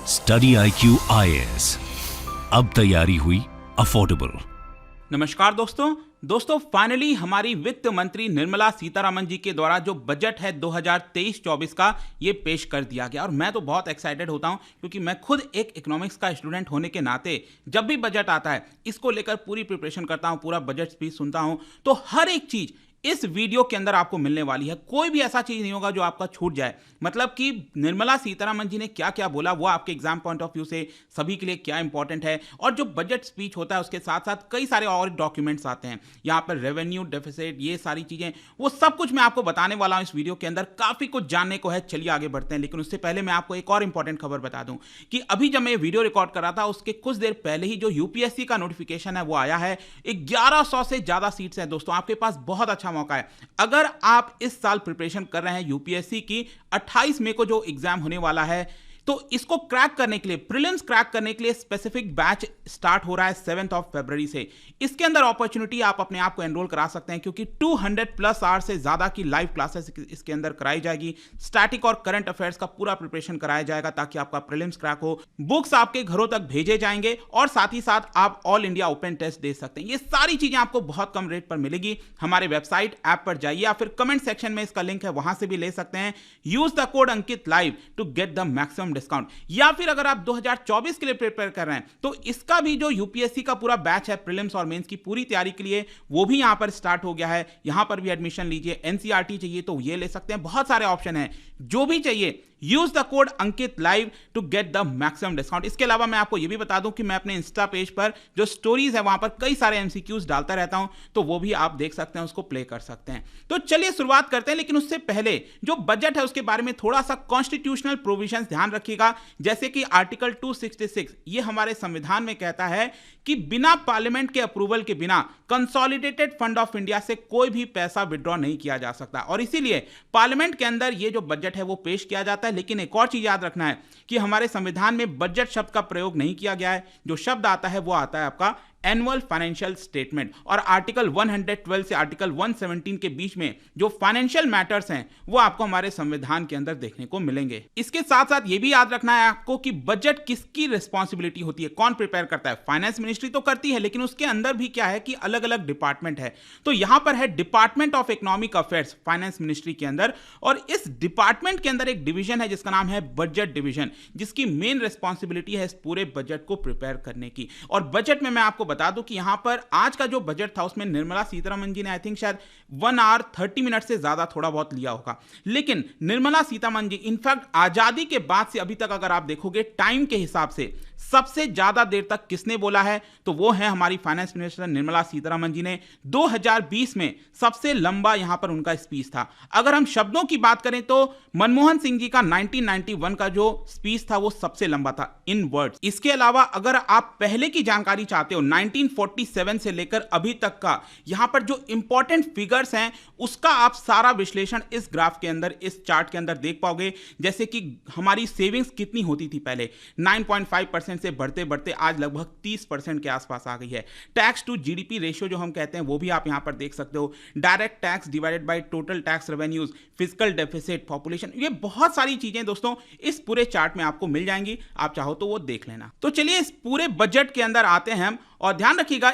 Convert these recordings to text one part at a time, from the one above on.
Study IQ IAS, अब तैयारी हुई अफोर्डेबल। नमस्कार दोस्तों फाइनली हमारी वित्त मंत्री निर्मला सीतारमण जी के द्वारा जो बजट है 2023-24 का ये पेश कर दिया गया और मैं तो बहुत एक्साइटेड होता हूं क्योंकि मैं खुद एक इकोनॉमिक्स का स्टूडेंट होने के नाते जब भी बजट आता है इसको लेकर पूरी प्रिपरेशन करता हूं, पूरा बजट स्पीच सुनता हूं, तो हर एक चीज इस वीडियो के अंदर आपको मिलने वाली है। कोई भी ऐसा चीज नहीं होगा जो आपका छूट जाए। मतलब कि निर्मला सीतारमण जी ने क्या क्या बोला वो आपके एग्जाम पॉइंट ऑफ व्यू से सभी के लिए क्या इंपॉर्टेंट है, और जो बजट स्पीच होता है उसके साथ साथ कई सारे और डॉक्यूमेंट्स आते हैं यहाँ पर, रेवेन्यू डेफिसिट, ये सारी चीजें, वो सब कुछ मैं आपको बताने वाला हूं इस वीडियो के अंदर। काफी कुछ जानने को है, चलिए आगे बढ़ते हैं। लेकिन उससे पहले मैं आपको एक और इंपॉर्टेंट खबर बता दूं कि अभी जब मैं वीडियो रिकॉर्ड कर रहा था उसके कुछ देर पहले ही जो यूपीएससी का नोटिफिकेशन है वो आया है। 1100 से ज्यादा सीट्स हैं दोस्तों, आपके पास बहुत अच्छा मौका है। अगर आप इस साल प्रिपरेशन कर रहे हैं यूपीएससी की, 28 मई को जो एग्जाम होने वाला है, तो इसको क्रैक करने के लिए, प्रीलिम्स क्रैक करने के लिए स्पेसिफिक बैच स्टार्ट हो रहा है 7 फरवरी से। इसके अंदर अपॉर्चुनिटी आप अपने आप को एनरोल करा सकते हैं क्योंकि 200+ आवर से ज्यादा की लाइव क्लासेस इसके अंदर कराई जाएगी। स्टैटिक और करंट अफेयर्स का पूरा प्रिपरेशन कराया जाएगा ताकि आपका प्रीलिम्स क्रैक हो। बुक्स आपके घरों तक भेजे जाएंगे और साथ ही साथ आप ऑल इंडिया ओपन टेस्ट दे सकते हैं। ये सारी चीजें आपको बहुत कम रेट पर मिलेगी। हमारे वेबसाइट ऐप पर जाइए या फिर कमेंट सेक्शन में इसका लिंक है, वहां से भी ले सकते हैं। Use the code Ankit live to get the maximum discount. या फिर अगर आप 2024 के लिए प्रिपेयर कर रहे हैं तो इसका भी जो यूपीएससी का पूरा बैच है प्रीलिम्स और मेंस की पूरी तैयारी के लिए, वो भी यहां पर स्टार्ट हो गया है। यहां पर भी एडमिशन लीजिए। एनसीईआरटी चाहिए तो ये ले सकते हैं, बहुत सारे ऑप्शन हैं। जो भी चाहिए use the code Ankit live to get the maximum discount. इसके अलावा मैं आपको यह भी बता दूं कि मैं अपने इंस्टा पेज पर जो स्टोरीज है वहां पर कई सारे एमसीक्यूज डालता रहता हूं, तो वो भी आप देख सकते हैं, उसको प्ले कर सकते हैं। तो चलिए शुरुआत करते हैं। लेकिन उससे पहले जो बजट है उसके बारे में थोड़ा सा कॉन्स्टिट्यूशनल प्रोविजंस ध्यान रखिएगा। जैसे कि आर्टिकल 266 ये हमारे संविधान में कहता है कि बिना पार्लियामेंट के अप्रूवल के बिना कंसोलिडेटेड फंड ऑफ इंडिया से कोई भी पैसा विड्रॉ नहीं किया जा सकता, और इसीलिए पार्लियामेंट के अंदर ये जो बजट है वो पेश किया जाता है। लेकिन एक और चीज याद रखना है कि हमारे संविधान में बजट शब्द का प्रयोग नहीं किया गया है। जो शब्द आता है वो आता है आपका एनुअल फाइनेंशियल स्टेटमेंट, और आर्टिकल 112 से आर्टिकल 117 के बीच में जो फाइनेंशियल मैटर्स हैं वो आपको हमारे संविधान के अंदर देखने को मिलेंगे। इसके साथ साथ ये भी याद रखना है आपको कि बजट किसकी रिस्पॉन्सिबिलिटी होती है, कौन प्रिपेयर करता है। फाइनेंस मिनिस्ट्री तो करती है, लेकिन उसके अंदर भी क्या है कि अलग अलग डिपार्टमेंट है। तो यहां पर है department of economic affairs finance ministry के अंदर, और इस डिपार्टमेंट के अंदर एक डिवीजन है जिसका नाम है बजट डिवीजन, जिसकी मेन रिस्पॉन्सिबिलिटी है इस पूरे बजट को प्रिपेयर करने की। और बजट में मैं आपको बता दूं कि यहां पर आज का जो बजट था उसमें निर्मला सीतारमण जी ने आई थिंक शायद 1 आवर 30 मिनट से ज्यादा थोड़ा बहुत लिया होगा। लेकिन निर्मला सीतारमण जी इनफैक्ट आजादी के बाद से अभी तक अगर आप देखोगे टाइम के हिसाब से सबसे ज्यादा देर तक किसने बोला है, तो वो है हमारी फाइनेंस मिनिस्टर निर्मला सीतारमण जी ने। 2020 में सबसे लंबा यहां पर उनका स्पीच था। अगर हम शब्दों की बात करें तो मनमोहन सिंह जी का 1991 का जो स्पीच था वो सबसे लंबा था इन वर्ड्स। इसके अलावा अगर आप पहले की जानकारी चाहते हो 1947 से लेकर अभी तक का यहां पर जो इंपॉर्टेंट फिगर्स हैं उसका आप सारा विश्लेषण इस ग्राफ के अंदर, इस चार्ट के अंदर देख पाओगे। जैसे कि हमारी सेविंग्स कितनी होती थी पहले, 9.5% से बढ़ते बढ़ते आज लगभग 30% के आसपास आ गई है। टैक्स टू जीडीपी रेशियो जो हम कहते हैं वो भी आप यहां पर देख सकते हो। Direct tax divided by total tax revenues, physical deficit, population, ये बहुत सारी चीजें दोस्तों इस पूरे चार्ट में आपको मिल जाएंगी। आप चाहो तो वो देख लेना। तो चलिए इस पूरे बजट के अंदर आते हैं हम, और ध्यान रखिएगा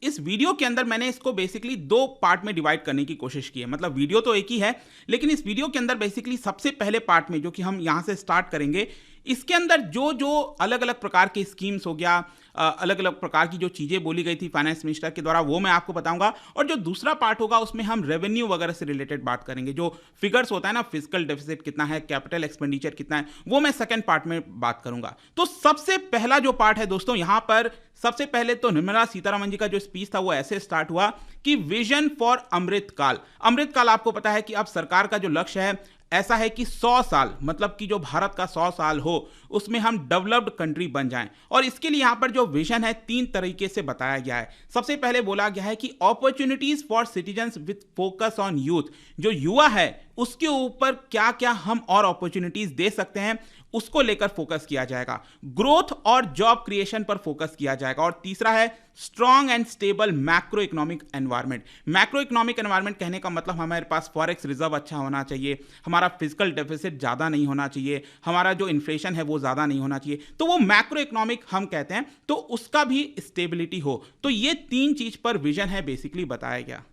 इस वीडियो के अंदर मैंने इसको बेसिकली 2 पार्ट में डिवाइड करने की कोशिश की है। मतलब वीडियो तो एक ही है, लेकिन इस वीडियो के अंदर बेसिकली सबसे पहले पार्ट में जो कि हम यहां से स्टार्ट करेंगे, इसके अंदर जो जो अलग अलग प्रकार के स्कीम्स हो गया, अलग अलग प्रकार की जो चीजें बोली गई थी फाइनेंस मिनिस्टर के द्वारा, वो मैं आपको बताऊंगा। और जो दूसरा पार्ट होगा उसमें हम रेवेन्यू वगैरह से रिलेटेड बात करेंगे। जो फिगर्स होता है ना, फिजिकल डेफिसिट कितना है, कैपिटल एक्सपेंडिचर कितना है, वो मैं सेकंड पार्ट में बात करूंगा। तो सबसे पहला जो पार्ट है दोस्तों, यहां पर सबसे पहले तो निर्मला सीतारमण जी का जो स्पीच था वो ऐसे स्टार्ट हुआ कि विजन फॉर अमृतकाल। अमृतकाल आपको पता है कि अब सरकार का जो लक्ष्य है ऐसा है कि 100 साल, मतलब कि जो भारत का 100 साल हो उसमें हम डेवलप्ड कंट्री बन जाएं। और इसके लिए यहां पर जो विजन है 3 तरीके से बताया गया है। सबसे पहले बोला गया है कि opportunities for citizens with focus on youth, जो युवा है उसके ऊपर क्या क्या हम और अपॉर्चुनिटीज दे सकते हैं, उसको लेकर फोकस किया जाएगा। ग्रोथ और जॉब क्रिएशन पर फोकस किया जाएगा। और तीसरा है strong and stable macro economic environment. Macro economic environment कहने का मतलब हमारे पास फॉरेक्स रिजर्व अच्छा होना चाहिए, हमारा फिजिकल डेफिसिट ज़्यादा नहीं होना चाहिए, हमारा जो इन्फ्लेशन है वो ज़्यादा नहीं होना चाहिए, तो वो मैक्रो इकोनॉमिक हम कहते हैं, तो उसका भी स्टेबिलिटी हो। तो ये 3 चीज़ पर विजन है बेसिकली बताया गया।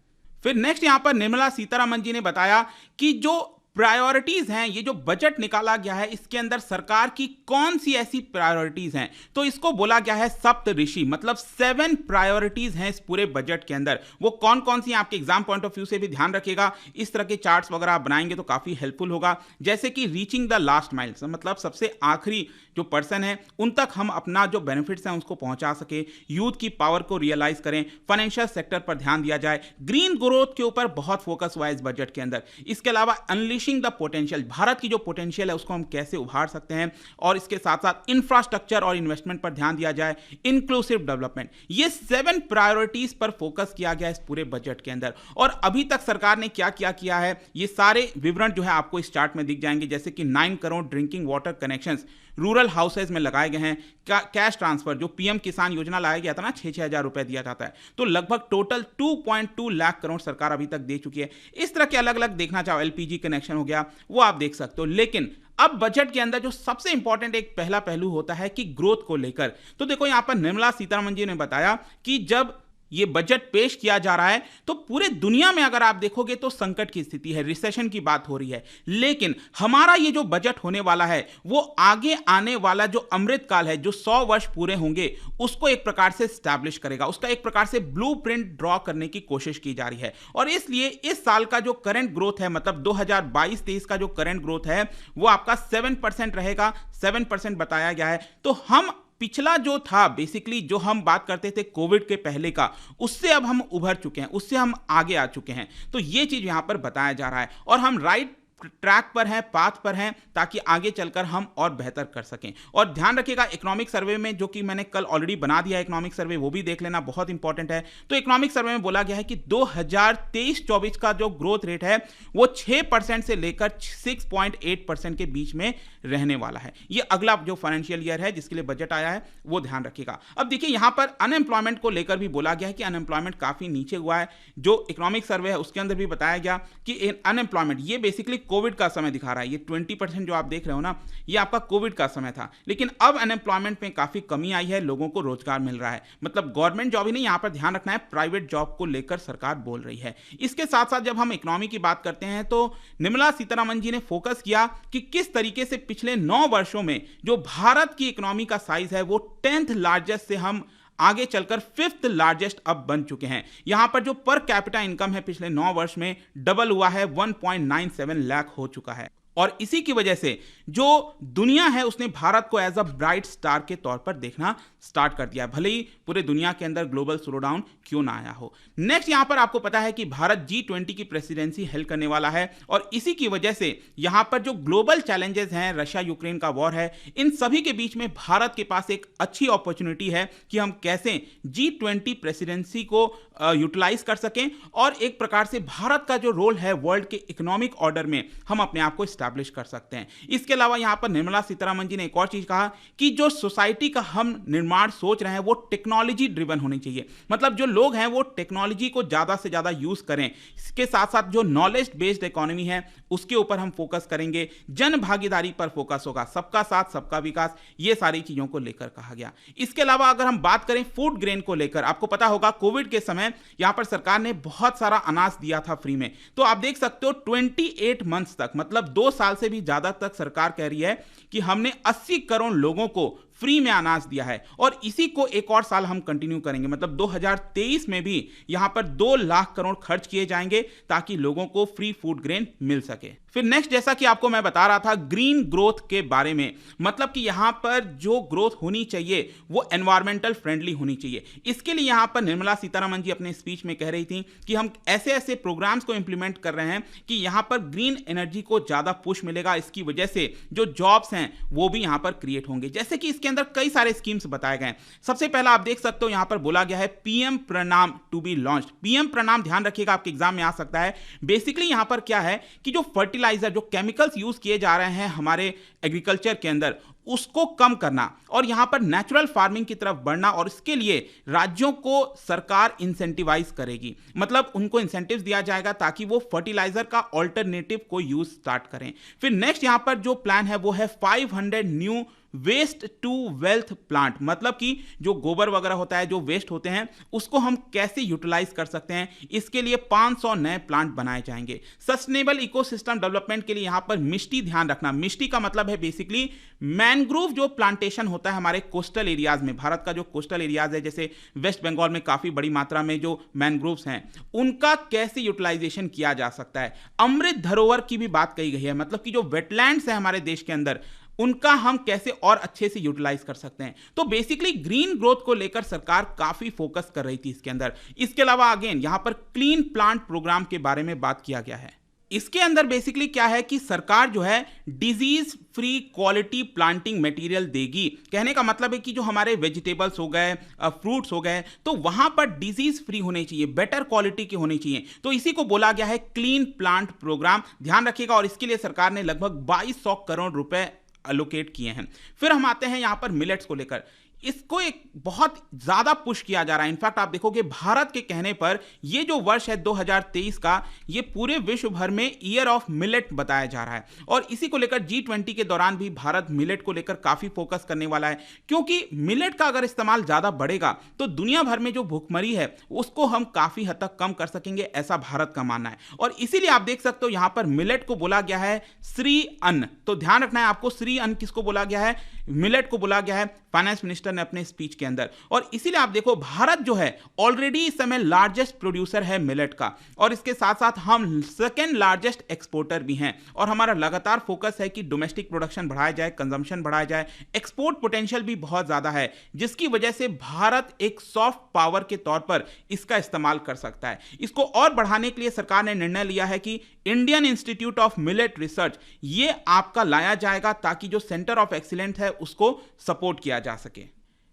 फिर नेक्स्ट यहां पर निर्मला सीतारमण जी ने बताया कि जो प्रायोरिटीज हैं, ये जो बजट निकाला गया है इसके अंदर सरकार की कौन सी ऐसी प्रायोरिटीज हैं, तो इसको बोला गया है सप्तऋषि, मतलब 7 प्रायोरिटीज हैं इस पूरे बजट के अंदर। वो कौन कौन सी, आपके एग्जाम पॉइंट ऑफ व्यू से भी ध्यान रखिएगा, इस तरह के चार्ट्स वगैरह आप बनाएंगे तो काफी हेल्पफुल होगा। जैसे कि रीचिंग द लास्ट माइल, मतलब सबसे आखिरी जो पर्सन है उन तक हम अपना जो बेनिफिट्स हैं उसको पहुंचा सके, यूथ की पावर को रियलाइज करें, फाइनेंशियल सेक्टर पर ध्यान दिया जाए, ग्रीन ग्रोथ के ऊपर बहुत फोकस हुआ है इस बजट के अंदर। इसके अलावा अनलिशिंग द पोटेंशियल, भारत की जो पोटेंशियल है उसको हम कैसे उभार सकते हैं, और इसके साथ साथ इंफ्रास्ट्रक्चर और इन्वेस्टमेंट पर ध्यान दिया जाए, इंक्लूसिव डेवलपमेंट। ये 7 प्रायोरिटीज पर फोकस किया गया इस पूरे बजट के अंदर। और अभी तक सरकार ने क्या क्या किया है ये सारे विवरण जो है आपको इस चार्ट में दिख जाएंगे। जैसे कि 9 crore drinking water connections rural houses में लगाए गए हैं, कैश ट्रांसफर जो पीएम किसान योजना लाया गया था ना, 6-6 हज़ार रुपए दिया जाता है, तो लगभग टोटल 2.2 लाख करोड़ सरकार अभी तक दे चुकी है। इस तरह के अलग अलग देखना चाहो, एलपीजी कनेक्शन हो गया, वो आप देख सकते हो। लेकिन अब बजट के अंदर जो सबसे इंपॉर्टेंट एक पहला पहलू होता है कि ग्रोथ को लेकर, तो देखो यहां पर निर्मला सीतारमण जी ने बताया कि जब ये बजट पेश किया जा रहा है तो पूरे दुनिया में अगर आप देखोगे तो संकट की स्थिति है, रिसेशन की बात हो रही है, लेकिन हमारा ये जो बजट होने वाला है वो आगे आने वाला जो अमृत काल है, जो 100 वर्ष पूरे होंगे, उसको एक प्रकार से स्टैब्लिश करेगा, उसका एक प्रकार से ब्लूप्रिंट ड्रॉ करने की कोशिश की जा रही है। और इसलिए इस साल का जो करंट ग्रोथ है, मतलब 2022-23 का जो करंट ग्रोथ है वो आपका 7% रहेगा, 7% बताया गया है। तो हम पिछला जो था बेसिकली जो हम बात करते थे कोविड के पहले का, उससे अब हम उभर चुके हैं, उससे हम आगे आ चुके हैं। तो ये चीज यहां पर बताया जा रहा है और हम राइट ट्रैक पर हैं, पाथ पर हैं, ताकि आगे चलकर हम और बेहतर कर सकें। और ध्यान रखिएगा इकोनॉमिक सर्वे में, जो कि मैंने कल ऑलरेडी बना दिया है इकोनॉमिक सर्वे, वो भी देख लेना, बहुत इंपॉर्टेंट है। तो इकोनॉमिक सर्वे में बोला गया है कि 2023-24 का जो ग्रोथ रेट है वो 6% से लेकर 6.8% के बीच में रहने वाला है। ये अगला जो फाइनेंशियल ईयर है जिसके लिए बजट आया है वो ध्यान रखिएगा। अब देखिए यहां पर अनएम्प्लॉयमेंट को लेकर भी बोला गया है कि अनएम्प्लॉयमेंट काफी नीचे हुआ है। जो इकोनॉमिक सर्वे है उसके अंदर भी बताया गया कि अनएम्प्लॉयमेंट, ये बेसिकली कोविड का समय दिखा रहा है, ये 20% जो आप देख रहे हो ना, ये आपका कोविड का समय था, लेकिन अब अनएम्प्लॉयमेंट में काफी कमी आई है, लोगों को रोजगार मिल रहा है। मतलब गवर्नमेंट जॉब ही नहीं, यहां पर ध्यान रखना है, प्राइवेट जॉब को लेकर सरकार बोल रही है। इसके साथ साथ जब हम इकोनॉमी की बात करते हैं तो निर्मला सीतारमण जी ने फोकस किया कि किस तरीके से पिछले 9 वर्षों में जो भारत की इकोनॉमी का साइज है वो 10th लार्जेस्ट से हम आगे चलकर 5th लार्जेस्ट अब बन चुके हैं। यहां पर जो पर कैपिटा इनकम है पिछले 9 वर्ष में डबल हुआ है, 1.97 लाख हो चुका है। और इसी की वजह से जो दुनिया है उसने भारत को एज अ ब्राइट स्टार के तौर पर देखना स्टार्ट कर दिया, भले ही पूरे दुनिया के अंदर ग्लोबल स्लोडाउन क्यों ना आया हो। नेक्स्ट यहां पर आपको पता है कि भारत G20 की प्रेसिडेंसी हेल्ड करने वाला है और इसी की वजह से यहां पर जो ग्लोबल चैलेंजेस हैं, रशिया यूक्रेन का वॉर है, इन सभी के बीच में भारत के पास एक अच्छी अपॉर्चुनिटी है कि हम कैसे G20 प्रेसिडेंसी को यूटिलाइज कर सकें और एक प्रकार से भारत का जो रोल है वर्ल्ड के इकोनॉमिक ऑर्डर में हम अपने आप को एस्टैब्लिश कर सकते हैं। इसके अलावा यहां पर निर्मला सीतारमण जी ने एक और चीज कहा कि जो सोसाइटी का हम निर्माण सोच रहे हैं वो टेक्नोलॉजी ड्रिवन होनी चाहिए, मतलब जो लोग हैं वो टेक्नोलॉजी को ज्यादा से ज्यादा यूज करें। इसके साथ साथ जो नॉलेज बेस्ड इकोनॉमी है उसके ऊपर हम फोकस करेंगे, जन भागीदारी पर फोकस होगा, सबका साथ सबका विकास, ये सारी चीजों को लेकर कहा गया। इसके अलावा अगर हम बात करें फूड ग्रेन को लेकर, आपको पता होगा कोविड के समय यहां पर सरकार ने बहुत सारा अनाज दिया था फ्री में, तो आप देख सकते हो 28 मंथ्स तक, मतलब 2 साल से भी ज्यादा तक सरकार कह रही है कि हमने 80 करोड़ लोगों को फ्री में अनाज दिया है और इसी को एक और साल हम कंटिन्यू करेंगे, मतलब 2023 में भी यहां पर 2 लाख करोड़ खर्च किए जाएंगे ताकि लोगों को फ्री फूड ग्रेन मिल सके। फिर नेक्स्ट, जैसा कि आपको मैं बता रहा था ग्रीन ग्रोथ के बारे में, मतलब कि यहां पर जो ग्रोथ होनी चाहिए वो एनवायरमेंटल फ्रेंडली होनी चाहिए। इसके लिए यहां पर निर्मला सीतारमण जी अपने स्पीच में कह रही थी कि हम ऐसे ऐसे प्रोग्राम्स को इंप्लीमेंट कर रहे हैं कि यहां पर ग्रीन एनर्जी को ज्यादा पुश मिलेगा, इसकी वजह से जो जॉब्स हैं वो भी यहां पर क्रिएट होंगे। जैसे कि इसके अंदर कई सारे स्कीम्स बताए गए हैं। सबसे पहला आप देख सकते हो यहां पर बोला गया है पीएम प्रणाम टू बी लॉन्च्ड। पीएम प्रणाम ध्यान रखिएगा, आपके एग्जाम में आ सकता है। बेसिकली यहां पर क्या है कि जो फर्टिलाइजर, जो केमिकल्स यूज किए जा रहे हैं हमारे एग्रीकल्चर के अंदर, उसको कम करना और यहां पर नेचुरल फार्मिंग की तरफ बढ़ना, और इसके लिए राज्यों को सरकार इंसेंटिवाइज करेगी, मतलब उनको इंसेंटिव्स दिया जाएगा ताकि वो फर्टिलाइजर का ऑल्टरनेटिव को यूज स्टार्ट करें। फिर नेक्स्ट यहां पर जो प्लान है वो है 500 new waste to wealth plant, मतलब कि जो गोबर वगैरह होता है, जो वेस्ट होते हैं, उसको हम कैसे यूटिलाइज कर सकते हैं, इसके लिए 500 नए प्लांट बनाए जाएंगे। सस्टेनेबल इकोसिस्टम डेवलपमेंट के लिए यहां पर मिष्टी ध्यान रखना। मिष्टी का मतलब है बेसिकली मैनग्रोव जो प्लांटेशन होता है हमारे कोस्टल एरियाज में, भारत का जो कोस्टल एरियाज है जैसे वेस्ट बंगाल में काफी बड़ी मात्रा में जो मैनग्रोव्स हैं, उनका कैसे यूटिलाइजेशन किया जा सकता है। अमृत धरोहर की भी बात कही गई है, मतलब कि जो वेटलैंड्स है हमारे देश के अंदर, उनका हम कैसे और अच्छे से यूटिलाइज कर सकते हैं। तो बेसिकली ग्रीन ग्रोथ को लेकर सरकार काफी फोकस कर रही थी इसके अंदर। इसके अलावा अगेन यहां पर क्लीन प्लांट प्रोग्राम के बारे में बात किया गया है। इसके अंदर बेसिकली क्या है कि सरकार जो है disease free quality planting material देगी। कहने का मतलब है कि जो हमारे वेजिटेबल्स हो गए, फ्रूट्स हो गए, तो वहां पर डिजीज फ्री होने चाहिए, बेटर क्वालिटी के होने चाहिए। तो इसी को बोला गया है क्लीन प्लांट प्रोग्राम, ध्यान रखिएगा। और इसके लिए सरकार ने लगभग 2200 करोड़ रुपए अलोकेट किए हैं। फिर हम आते हैं यहां पर मिलेट्स को लेकर। इसको एक बहुत ज्यादा पुश किया जा रहा है। इनफैक्ट आप देखोगे भारत के कहने पर ये जो वर्ष है 2023 का, ये पूरे विश्व भर में ईयर ऑफ मिलेट बताया जा रहा है। और इसी को लेकर G20 के दौरान भी भारत मिलेट को लेकर काफी फोकस करने वाला है, क्योंकि मिलेट का अगर इस्तेमाल ज्यादा बढ़ेगा तो दुनिया भर में जो भूखमरी है उसको हम काफी हद तक कम कर सकेंगे, ऐसा भारत का मानना है। और इसीलिए आप देख सकते हो यहां पर मिलेट को बोला गया है श्री अन्न। तो ध्यान रखना है आपको, श्री अन्न किसको बोला गया है, मिलेट को बोला गया है फाइनेंस मिनिस्टर ने अपने स्पीच के अंदर। और इसीलिए आप देखो भारत जो है ऑलरेडी इस समय लार्जेस्ट प्रोड्यूसर है मिलेट का, और इसके साथ साथ हम सेकेंड लार्जेस्ट एक्सपोर्टर भी हैं। और हमारा लगातार फोकस है कि डोमेस्टिक प्रोडक्शन बढ़ाया जाए, कंजम्पशन बढ़ाया जाए, एक्सपोर्ट पोटेंशियल भी बहुत ज्यादा है, जिसकी वजह से भारत एक सॉफ्ट पावर के तौर पर इसका इस्तेमाल कर सकता है। इसको और बढ़ाने के लिए सरकार ने निर्णय लिया है कि Indian institute of millet research ये आपका लाया जाएगा, ताकि जो सेंटर ऑफ एक्सीलेंस है उसको सपोर्ट किया जा सके।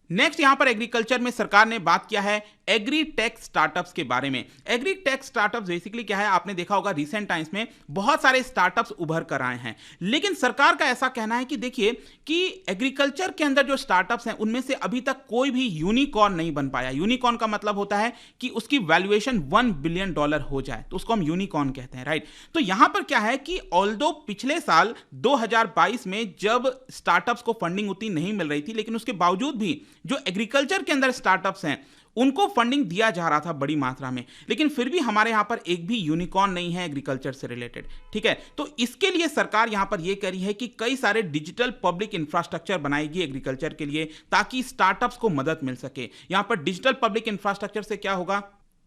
नेक्स्ट यहां पर एग्रीकल्चर में सरकार ने बात किया है एग्री टेक स्टार्टअप्स के बारे में। एग्री टेक स्टार्टअप्स बेसिकली क्या है, आपने देखा होगा रिसेंट टाइम्स में बहुत सारे स्टार्टअप्स उभर कर आए हैं, लेकिन सरकार का ऐसा कहना है कि देखिए कि एग्रीकल्चर के अंदर जो स्टार्टअप्स हैं उनमें से अभी तक कोई भी यूनिकॉर्न नहीं बन पाया। यूनिकॉर्न का मतलब होता है कि उसकी वैल्यूएशन $1 बिलियन हो जाए, तो उसको हम यूनिकॉर्न कहते हैं, राइट। तो यहां पर क्या है कि ऑल्दो पिछले साल 2022 में जब स्टार्टअप्स को फंडिंग उतनी नहीं मिल रही थी, लेकिन उसके बावजूद भी जो एग्रीकल्चर के अंदर स्टार्टअप्स हैं उनको फंडिंग दिया जा रहा था बड़ी मात्रा में, लेकिन फिर भी हमारे यहां पर एक भी यूनिकॉर्न नहीं है एग्रीकल्चर से रिलेटेड, ठीक है। तो इसके लिए सरकार यहां पर यह कह रही है कि कई सारे डिजिटल पब्लिक इंफ्रास्ट्रक्चर बनाएगी एग्रीकल्चर के लिए, ताकि स्टार्टअप्स को मदद मिल सके। यहां पर डिजिटल पब्लिक इंफ्रास्ट्रक्चर से क्या होगा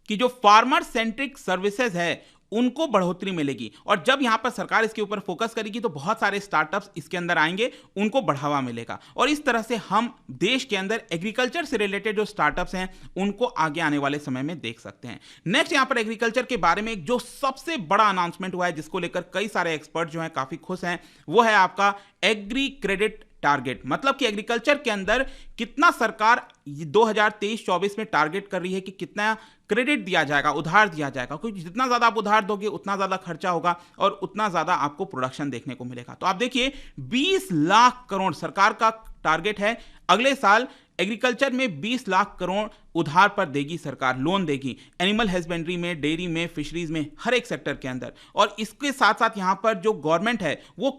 कि जो फार्मर सेंट्रिक सर्विसेज है उनको बढ़ोतरी मिलेगी, और जब यहां पर सरकार इसके ऊपर फोकस करेगी तो बहुत सारे स्टार्टअप्स इसके अंदर आएंगे, उनको बढ़ावा मिलेगा, और इस तरह से हम देश के अंदर एग्रीकल्चर से रिलेटेड जो स्टार्टअप्स हैं उनको आगे आने वाले समय में देख सकते हैं। नेक्स्ट यहां पर एग्रीकल्चर के बारे में जो सबसे बड़ा अनाउंसमेंट हुआ है, जिसको लेकर कई सारे एक्सपर्ट जो हैं काफी खुश हैं, वो है आपका एग्री क्रेडिट टारगेट। मतलब कि एग्रीकल्चर के अंदर कितना सरकार 2023-24 में टारगेट कर रही है कि कितना क्रेडिट दिया जाएगा, उधार दिया जाएगा, क्योंकि जितना ज्यादा आप उधार दोगे उतना ज्यादा खर्चा होगा और उतना ज्यादा आपको प्रोडक्शन देखने को मिलेगा। तो आप देखिए 20 लाख करोड़ सरकार का टारगेट है, अगले साल एग्रीकल्चर में 20 लाख करोड़ उधार पर देगी सरकार, लोन देगी, एनिमल हस्बेंड्री में, डेयरी में, फिशरीज में, हर एक सेक्टर के अंदर। और इसके साथ साथ यहां पर जो गवर्नमेंट है वो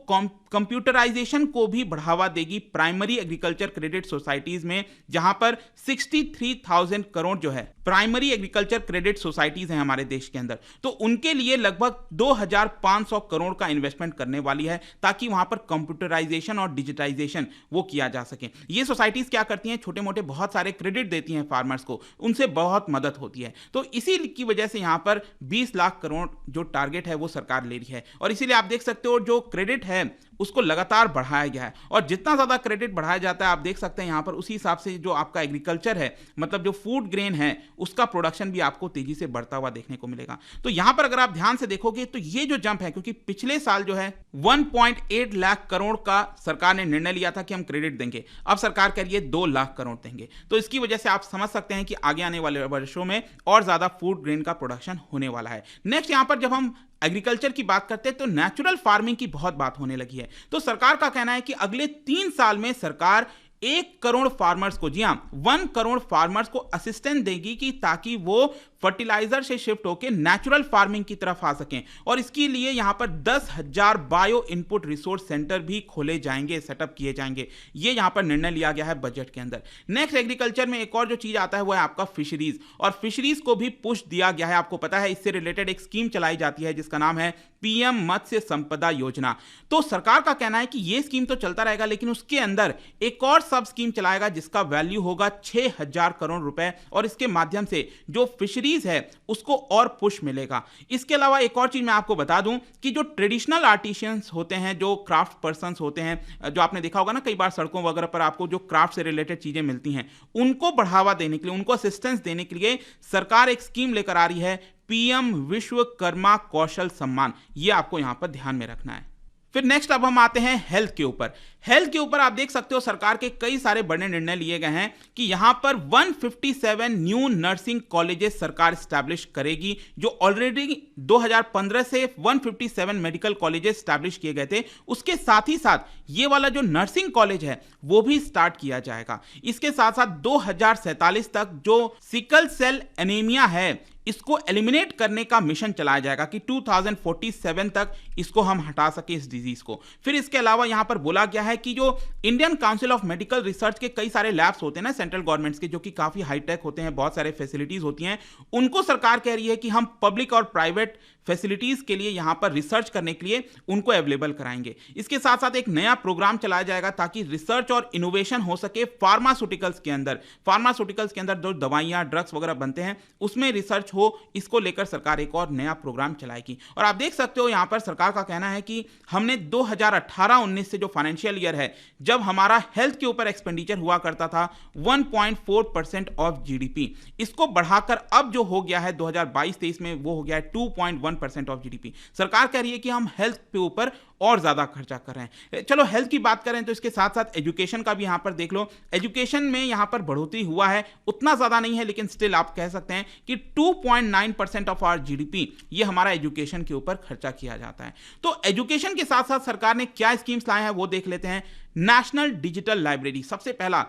कंप्यूटराइजेशन को भी बढ़ावा देगी प्राइमरी एग्रीकल्चर क्रेडिट सोसाइटीज में, जहां पर 63,000 करोड़ जो है प्राइमरी एग्रीकल्चर क्रेडिट सोसाइटीज हैं हमारे देश के अंदर, तो उनके लिए लगभग 2,500 करोड़ का इन्वेस्टमेंट करने वाली है, ताकि वहां पर कंप्यूटराइजेशन और डिजिटाइजेशन वो किया जा सके। ये सोसाइटीज क्या करती हैं, छोटे मोटे बहुत सारे क्रेडिट देती हैं फार्मर्स को, उनसे बहुत मदद होती है। तो इसी की वजह से यहां पर 20 लाख करोड़ जो टारगेट है वो सरकार ले रही है। और इसीलिए आप देख सकते हो जो क्रेडिट है उसको लगातार बढ़ाया गया है। और जितना ज़्यादा क्रेडिट बढ़ाया जाता है, आप देख सकते हैं यहाँ पर, उसी हिसाब से जो आपका एग्रीकल्चर है, मतलब जो फूड ग्रेन है, उसका प्रोडक्शन भी आपको तेजी से बढ़ता हुआ देखने को मिलेगा। तो यहाँ पर अगर आप ध्यान से देखोगे तो ये जो जंप है, क्योंकि पिछले साल जो है 1.8 लाख करोड़ का सरकार ने निर्णय लिया था कि हम क्रेडिट देंगे, अब सरकार कह रही है 2 लाख करोड़ देंगे। तो इसकी वजह से आप समझ सकते हैं कि आगे आने वाले वर्षों में और ज्यादा फूड ग्रेन का प्रोडक्शन होने वाला है। नेक्स्ट, यहां पर जब हम एग्रीकल्चर की बात करते हैं तो नेचुरल फार्मिंग की बहुत बात होने लगी है। तो सरकार का कहना है कि अगले 3 साल में सरकार 1 करोड़ फार्मर्स को, जी हां, 1 करोड़ फार्मर्स को असिस्टेंस देगी कि ताकि वो फर्टिलाइजर से शिफ्ट होकर नेचुरल फार्मिंग की तरफ आ सकें। और इसके लिए यहां पर 10,000 बायो इनपुट रिसोर्स सेंटर भी खोले जाएंगे, सेटअप किए जाएंगे। ये यहां पर निर्णय लिया गया है बजट के अंदर। नेक्स्ट, एग्रीकल्चर में एक और जो चीज आता है वो है आपका फिशरीज, और फिशरीज को भी पुश दिया गया है। आपको पता है इससे रिलेटेड एक स्कीम चलाई जाती है जिसका नाम है पीएम मत्स्य संपदा योजना। तो सरकार का कहना है कि यह स्कीम तो चलता रहेगा, लेकिन उसके अंदर एक और सब स्कीम चलाएगा जिसका वैल्यू होगा 6,000 करोड़ रुपए, और इसके माध्यम से जो फिशरीज है उसको और पुश मिलेगा। इसके अलावा एक और चीज मैं आपको बता दूं कि जो ट्रेडिशनल आर्टिशियंस होते हैं, जो क्राफ्ट पर्संस होते हैं, जो आपने देखा होगा ना कई बार सड़कों वगैरह पर आपको जो क्राफ्ट से रिलेटेड चीजें मिलती हैं, उनको बढ़ावा देने के लिए, उनको असिस्टेंस देने के लिए सरकार एक स्कीम लेकर आ रही है, पीएम विश्वकर्मा कौशल सम्मान। यह आपको यहां पर ध्यान में रखना है। फिर नेक्स्ट अब हम आते हैं हेल्थ के ऊपर। हेल्थ के ऊपर आप देख सकते हो सरकार के कई सारे बड़े निर्णय लिए गए हैं कि यहां पर 157 न्यू नर्सिंग कॉलेजेस सरकार स्टैब्लिश करेगी। जो ऑलरेडी 2015 से 157 मेडिकल कॉलेजेस स्टैब्लिश किए गए थे, उसके साथ ही साथ ये वाला जो नर्सिंग कॉलेज है वो भी स्टार्ट किया जाएगा। इसके साथ साथ 2047 तक जो सिकल सेल एनीमिया है इसको एलिमिनेट करने का मिशन चलाया जाएगा कि 2047 तक इसको हम हटा सके इस डिजीज को। फिर इसके अलावा यहां पर बोला गया है कि जो Indian council of medical research के कई सारे लैब्स होते हैं ना सेंट्रल गवर्नमेंट्स के, जो कि काफी हाईटेक होते हैं, बहुत सारे फैसिलिटीज होती हैं, उनको सरकार कह रही है कि हम पब्लिक और प्राइवेट फैसिलिटीज के लिए यहां पर रिसर्च करने के लिए उनको अवेलेबल कराएंगे। इसके साथ साथ एक नया प्रोग्राम चलाया जाएगा ताकि रिसर्च और इनोवेशन हो सके फार्मास्यूटिकल्स के अंदर। फार्मास्यूटिकल्स के अंदर जो दवाइयां, ड्रग्स वगैरह बनते हैं उसमें रिसर्च हो, इसको लेकर सरकार एक और नया प्रोग्राम चलाएगी। और आप देख सकते हो यहां पर सरकार का कहना है कि हमने 2018-19 से जो फाइनेंशियल ईयर है, जब हमारा हेल्थ के ऊपर एक्सपेंडिचर हुआ करता था 1.4% ऑफ जीडीपी, इसको बढ़ाकर अब जो हो गया है 2022-23 में वो हो गया है 2.1% ऑफ जीडीपी। सरकार कह रही है कि हम हेल्थ के ऊपर और ज्यादा खर्चा कर रहे हैं। चलो हेल्थ की बात करें तो इसके साथ साथ एजुकेशन का भी यहां पर देख लो। एजुकेशन में यहां पर बढ़ोतरी हुआ है, उतना ज्यादा नहीं है, लेकिन स्टिल आप कह सकते हैं कि 2.9% ऑफ आवर जीडीपी ये हमारा एजुकेशन के ऊपर खर्चा किया जाता है। तो एजुकेशन के साथ साथ सरकार ने क्या स्कीम्स लाए हैं वो देख लेते हैं। नेशनल डिजिटल लाइब्रेरी सबसे पहला,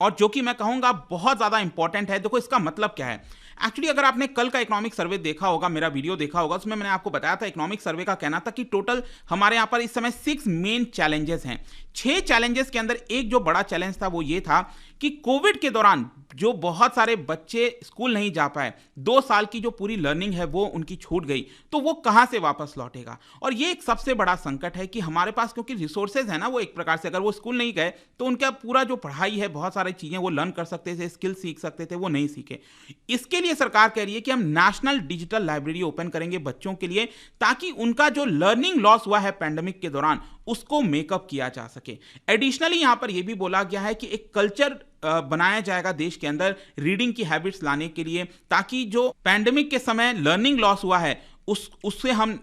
और जो कि मैं कहूंगा बहुत ज्यादा इंपॉर्टेंट है। देखो इसका मतलब क्या है। एक्चुअली अगर आपने कल का इकोनॉमिक सर्वे देखा होगा, मेरा वीडियो देखा होगा, उसमें मैंने आपको बताया था इकोनॉमिक सर्वे का कहना था कि टोटल हमारे यहां पर इस समय 6 मेन चैलेंजेस हैं। 6 चैलेंजेस के अंदर एक जो बड़ा चैलेंज था वो ये था कि कोविड के दौरान जो बहुत सारे बच्चे स्कूल नहीं जा पाए, 2 साल की जो पूरी लर्निंग है वो उनकी छूट गई, तो वो कहां से वापस लौटेगा। और ये एक सबसे बड़ा संकट है कि हमारे पास क्योंकि रिसोर्सेज है ना, वो एक प्रकार से अगर वो स्कूल नहीं गए तो उनका पूरा जो पढ़ाई है, बहुत सारी चीजें वो लर्न कर सकते थे, स्किल सीख सकते थे, वो नहीं सीखे। इसके लिए सरकार कह रही है कि हम नेशनल डिजिटल लाइब्रेरी ओपन करेंगे बच्चों के लिए, ताकि उनका जो लर्निंग लॉस हुआ है पैंडेमिक के दौरान उसको मेकअप किया जा सके। एडिशनली यहां पर यह भी बोला गया है कि एक कल्चर बनाया जाएगा देश के अंदर रीडिंग की हैबिट्स लाने के लिए, ताकि जो पैंडेमिक के समय लर्निंग लॉस हुआ है उससे हम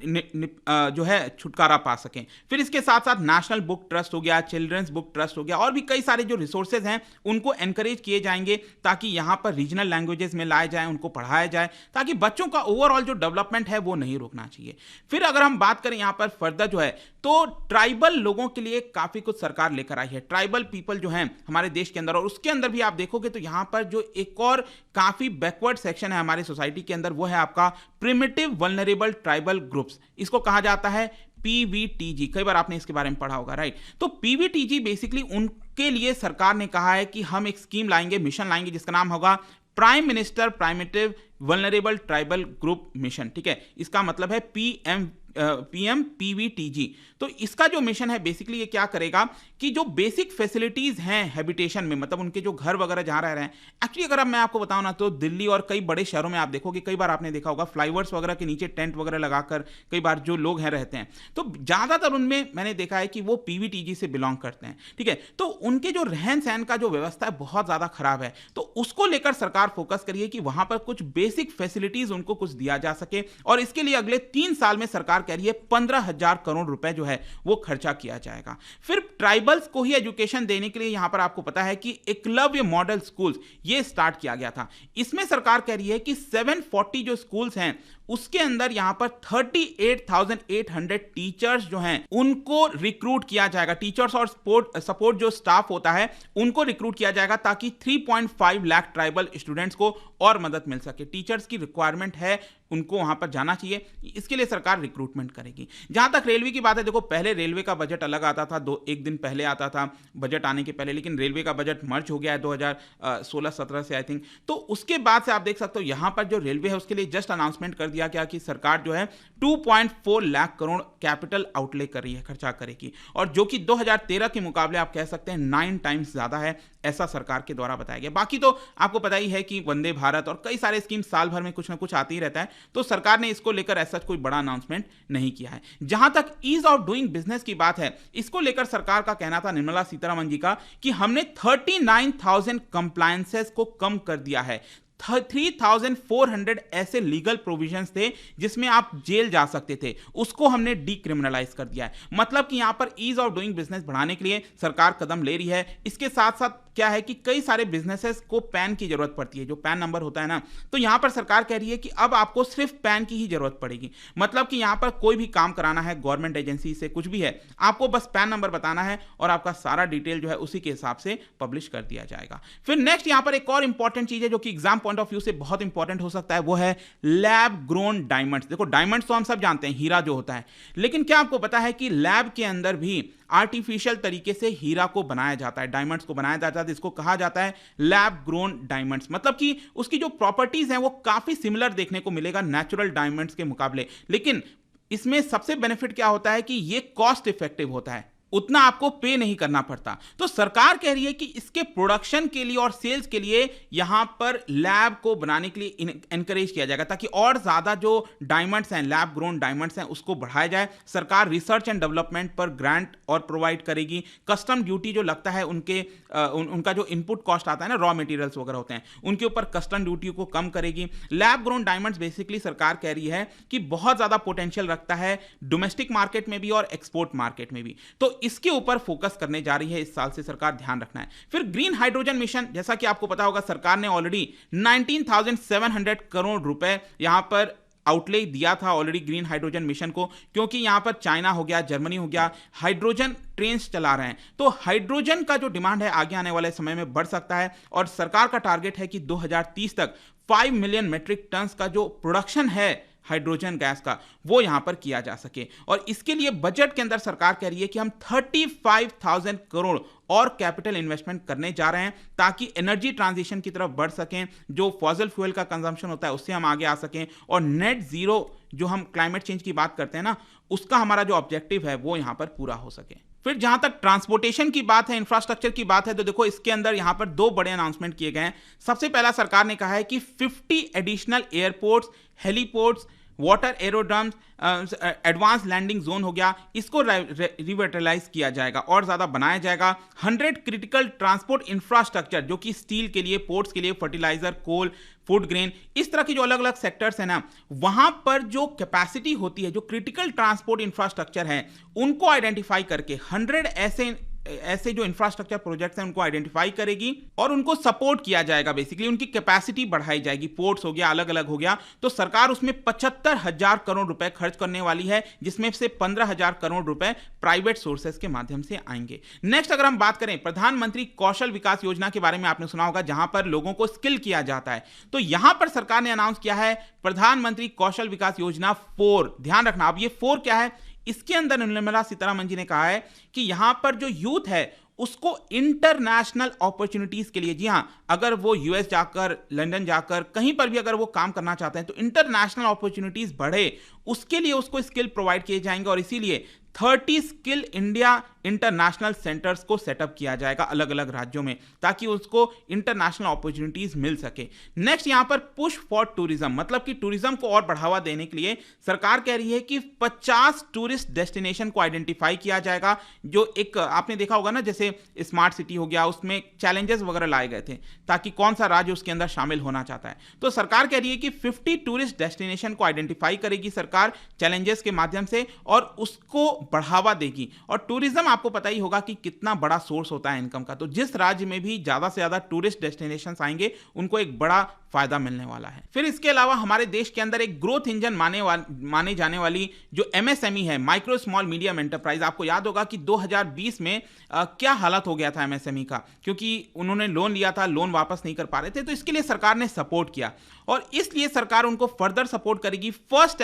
जो है छुटकारा पा सकें। फिर इसके साथ साथ नेशनल बुक ट्रस्ट हो गया, चिल्ड्रंस बुक ट्रस्ट हो गया, और भी कई सारे जो रिसोर्सेज हैं उनको एनकरेज किए जाएंगे ताकि यहां पर रीजनल लैंग्वेजेस में लाए जाए, उनको पढ़ाया जाए, ताकि बच्चों का ओवरऑल जो डेवलपमेंट है वो नहीं रुकना चाहिए। फिर अगर हम बात करें यहां पर फर्दर जो है, तो ट्राइबल लोगों के लिए काफी कुछ सरकार लेकर आई है। ट्राइबल पीपल जो हैं हमारे देश के अंदर, और उसके अंदर भी आप देखोगे तो यहां पर जो एक और काफी बैकवर्ड सेक्शन है हमारी सोसाइटी के अंदर, वो है आपका प्रिमिटिव वल्नरेबल ट्राइबल ग्रुप्स। इसको कहा जाता है पीवीटीजी। कई बार आपने इसके बारे में पढ़ा होगा, राइट। तो पीवीटीजी बेसिकली उनके लिए सरकार ने कहा है कि हम एक स्कीम लाएंगे, मिशन लाएंगे, जिसका नाम होगा prime minister primitive vulnerable tribal group mission. ठीक है, इसका मतलब है पीएम पीवीटीजी। तो इसका जो मिशन है बेसिकली ये क्या करेगा कि जो बेसिक फैसिलिटीज हैं हैबिटेशन में, मतलब उनके जो घर वगैरह जहां रह रहे हैं, एक्चुअली अगर मैं आपको बताऊं ना तो दिल्ली और कई बड़े शहरों में आप देखोगे, कई बार आपने देखा होगा फ्लाईओवर्स वगैरह के नीचे टेंट वगैरह लगाकर कई बार जो लोग हैं रहते हैं, तो ज्यादातर उनमें मैंने देखा है कि वो पीवीटीजी से बिलोंग करते हैं। ठीक है, तो उनके जो रहन सहन का जो व्यवस्था है बहुत ज्यादा खराब है, तो उसको लेकर सरकार फोकस करिए कि वहां पर कुछ बेसिक फैसिलिटीज उनको कुछ दिया जा सके, और इसके लिए अगले 3 साल में सरकार कह रही है 15,000 करोड़ रुपए जो है वो खर्चा किया जाएगा। फिर ट्राइबल्स को ही एजुकेशन देने के लिए यहां पर आपको पता है कि एकलव्य मॉडल स्कूल्स ये स्टार्ट किया गया था। इसमें सरकार कह रही है कि 740 जो स्कूल्स हैं उसके अंदर यहां पर 38,800 टीचर्स जो हैं उनको रिक्रूट किया जाएगा। टीचर्स और सपोर्ट जो स्टाफ होता है उनको रिक्रूट किया जाएगा ताकि 3.5 लाख ट्राइबल स्टूडेंट्स को और मदद मिल सके। टीचर्स की रिक्वायरमेंट है, उनको वहां पर जाना चाहिए, इसके लिए सरकार रिक्रूटमेंट करेगी। जहां तक रेलवे की बात है, देखो पहले रेलवे का बजट अलग आता था, एक दिन पहले आता था बजट आने के पहले, लेकिन रेलवे का बजट मर्ज हो गया है 2016-17 से आई थिंक। तो उसके बाद से आप देख सकते हो यहां पर जो रेलवे है उसके लिए जस्ट अनाउंसमेंट कर दिया गया कि सरकार जो है 2.4 लाख करोड़ कैपिटल आउटले कर रही है, खर्चा करेगी, और जो कि 2013 के मुकाबले आप कह सकते हैं 9 टाइम्स ज्यादा है, ऐसा सरकार के द्वारा बताया गया। बाकी तो आपको पता ही है कि वंदे भारत और कई सारे स्कीम साल भर में कुछ ना कुछ आती ही रहता है, तो सरकार ने इसको लेकर ऐसा कोई बड़ा अनाउंसमेंट नहीं किया है। जहां तक ईज ऑफ डूइंग बिजनेस की बात है, इसको लेकर सरकार का कहना था, निर्मला सीतारमण जी का, कि हमने 39,000 कंप्लायंसेस को कम कर दिया है। 3,400 ऐसे लीगल प्रोविजंस थे जिसमें आप जेल जा सकते थे, उसको हमने डीक्रिमिनलाइज कर दिया है। मतलब कि यहां पर ईज ऑफ डूइंग बिजनेस बढ़ाने के लिए सरकार कदम ले रही है। इसके साथ साथ क्या है कि कई सारे बिजनेसेस को पैन की जरूरत पड़ती है, जो पैन नंबर होता है ना, तो यहां पर सरकार कह रही है कि अब आपको सिर्फ पैन की ही जरूरत पड़ेगी। मतलब कि यहां पर कोई भी काम कराना है गवर्नमेंट एजेंसी से, कुछ भी है, आपको बस पैन नंबर बताना है और आपका सारा डिटेल जो है उसी के हिसाब से पब्लिश कर दिया जाएगा। फिर नेक्स्ट यहां पर एक और इंपॉर्टेंट चीज है जो कि एग्जाम पॉइंट ऑफ व्यू से बहुत इंपॉर्टेंट हो सकता है, वो है लैब ग्रोन डायमंड्स। देखो डायमंड्स तो हम सब जानते हैं, हीरा जो होता है, लेकिन क्या आपको पता है कि लैब के अंदर भी आर्टिफिशियल तरीके से हीरा को बनाया जाता है, डायमंड्स को बनाया जाता है, इसको कहा जाता है लैब ग्रोन डायमंड्स। मतलब कि उसकी जो प्रॉपर्टीज हैं वो काफी सिमिलर देखने को मिलेगा नेचुरल डायमंड्स के मुकाबले, लेकिन इसमें सबसे बेनिफिट क्या होता है कि ये कॉस्ट इफेक्टिव होता है, उतना आपको पे नहीं करना पड़ता। तो सरकार कह रही है कि इसके प्रोडक्शन के लिए और सेल्स के लिए यहां पर लैब को बनाने के लिए एनकरेज किया जाएगा, ताकि और ज्यादा जो डायमंड्स हैं, लैब ग्रोन डायमंड्स हैं, उसको बढ़ाया जाए। सरकार रिसर्च एंड डेवलपमेंट पर ग्रांट और प्रोवाइड करेगी। कस्टम ड्यूटी जो लगता है उनका जो इनपुट कॉस्ट आता है ना, रॉ मटेरियल्स वगैरह होते हैं, उनके ऊपर कस्टम ड्यूटी को कम करेगी। लैब ग्रोन डायमंड्स बेसिकली सरकार कह रही है कि बहुत ज्यादा पोटेंशियल रखता है डोमेस्टिक मार्केट में भी और एक्सपोर्ट मार्केट में भी, तो इसके ऊपर फोकस करने जा रही है इस साल से सरकार, ध्यान रखना है। फिर ग्रीन हाइड्रोजन मिशन, जैसा कि आपको पता होगा सरकार ने ऑलरेडी 19,700 करोड़ रुपए यहां पर आउटले दिया था ऑलरेडी ग्रीन हाइड्रोजन मिशन को, क्योंकि यहां पर चाइना हो गया, जर्मनी हो गया, हाइड्रोजन ट्रेन्स चला रहे हैं, तो हाइड्रोजन का जो डिमांड है आगे आने वाले समय में बढ़ सकता है, और सरकार का टारगेट है कि 2030 तक 5 मिलियन मेट्रिक टन का जो प्रोडक्शन है हाइड्रोजन गैस का वो यहां पर किया जा सके। और इसके लिए बजट के अंदर सरकार कह रही है कि हम 35,000 करोड़ और कैपिटल इन्वेस्टमेंट करने जा रहे हैं, ताकि एनर्जी ट्रांजिशन की तरफ बढ़ सकें, जो फॉसिल फ्यूल का कंजम्पशन होता है उससे हम आगे आ सकें, और नेट जीरो जो हम क्लाइमेट चेंज की बात करते हैं ना, उसका हमारा जो ऑब्जेक्टिव है वो यहां पर पूरा हो सके। फिर जहां तक ट्रांसपोर्टेशन की बात है, इंफ्रास्ट्रक्चर की बात है, तो देखो इसके अंदर यहां पर 2 बड़े अनाउंसमेंट किए गए हैं। सबसे पहला सरकार ने कहा है कि 50 additional airports, heliports, water aerodromes, advance landing zone हो गया, इसको रिविटलाइज किया जाएगा और ज्यादा बनाया जाएगा। 100 क्रिटिकल ट्रांसपोर्ट इंफ्रास्ट्रक्चर, जो कि स्टील के लिए, पोर्ट्स के लिए, फर्टिलाइजर, कोल, फूड ग्रेन, इस तरह की जो अलग अलग सेक्टर्स हैं ना, वहां पर जो कैपेसिटी होती है, जो क्रिटिकल ट्रांसपोर्ट इंफ्रास्ट्रक्चर है, उनको आइडेंटिफाई करके 100 ऐसे जो इंफ्रास्ट्रक्चर प्रोजेक्ट्स हैं उनको आइडेंटिफाई करेगी और उनको सपोर्ट किया जाएगा। बेसिकली उनकी कैपेसिटी बढ़ाई जाएगी। पोर्ट्स हो गया, अलग अलग हो गया, तो सरकार उसमें 75,000 करोड़ रुपए खर्च करने वाली है, जिसमें से 15,000 करोड़ रुपए प्राइवेट सोर्सेस के माध्यम से आएंगे। नेक्स्ट अगर हम बात करें प्रधानमंत्री कौशल विकास योजना के बारे में, आपने सुना होगा, जहां पर लोगों को स्किल किया जाता है, तो यहां पर सरकार ने अनाउंस किया है प्रधानमंत्री कौशल विकास योजना 4। ध्यान रखना, अब ये 4 क्या है, इसके अंदर निर्मला सीतारमण जी ने कहा है कि यहां पर जो यूथ है उसको इंटरनेशनल अपॉर्चुनिटीज के लिए, जी हाँ, अगर वो यूएस जाकर, लंदन जाकर, कहीं पर भी अगर वो काम करना चाहते हैं तो इंटरनेशनल अपॉर्चुनिटीज बढ़े, उसके लिए उसको स्किल प्रोवाइड किए जाएंगे। और इसीलिए 30 स्किल इंडिया इंटरनेशनल सेंटर्स को सेटअप किया जाएगा अलग अलग राज्यों में, ताकि उसको इंटरनेशनल अपॉर्चुनिटीज मिल सके। नेक्स्ट यहां पर पुश फॉर टूरिज्म, मतलब कि टूरिज्म को और बढ़ावा देने के लिए सरकार कह रही है कि 50 टूरिस्ट डेस्टिनेशन को आइडेंटिफाई किया जाएगा। जो एक आपने देखा होगा ना, जैसे स्मार्ट सिटी हो गया, उसमें चैलेंजेस वगैरह लाए गए थे ताकि कौन सा राज्य उसके अंदर शामिल होना चाहता है। तो सरकार कह रही है कि 50 टूरिस्ट डेस्टिनेशन को आइडेंटिफाई करेगी सरकार चैलेंजेस के माध्यम से, और उसको बढ़ावा देगी। और टूरिज्म आपको पता ही होगा कि कितना बड़ा सोर्स होता है इनकम का। तो जिस राज्य में भी ज्यादा से ज्यादा टूरिस्ट डेस्टिनेशंस आएंगे, उनको एक बड़ा फायदा मिलने वाला है। फिर इसके अलावा हमारे देश के अंदर एक ग्रोथ इंजन माने जाने वाली जो एमएसएमई है, माइक्रो स्मॉल मीडियम एंटरप्राइज, आपको याद होगा कि 2020 में क्या हालत हो गया था एमएसएमई का, क्योंकि उन्होंने लोन लिया था, लोन वापस नहीं कर पा रहे थे। तो इसके लिए सरकार ने सपोर्ट किया, और इसलिए सरकार उनको फर्दर सपोर्ट करेगी। 1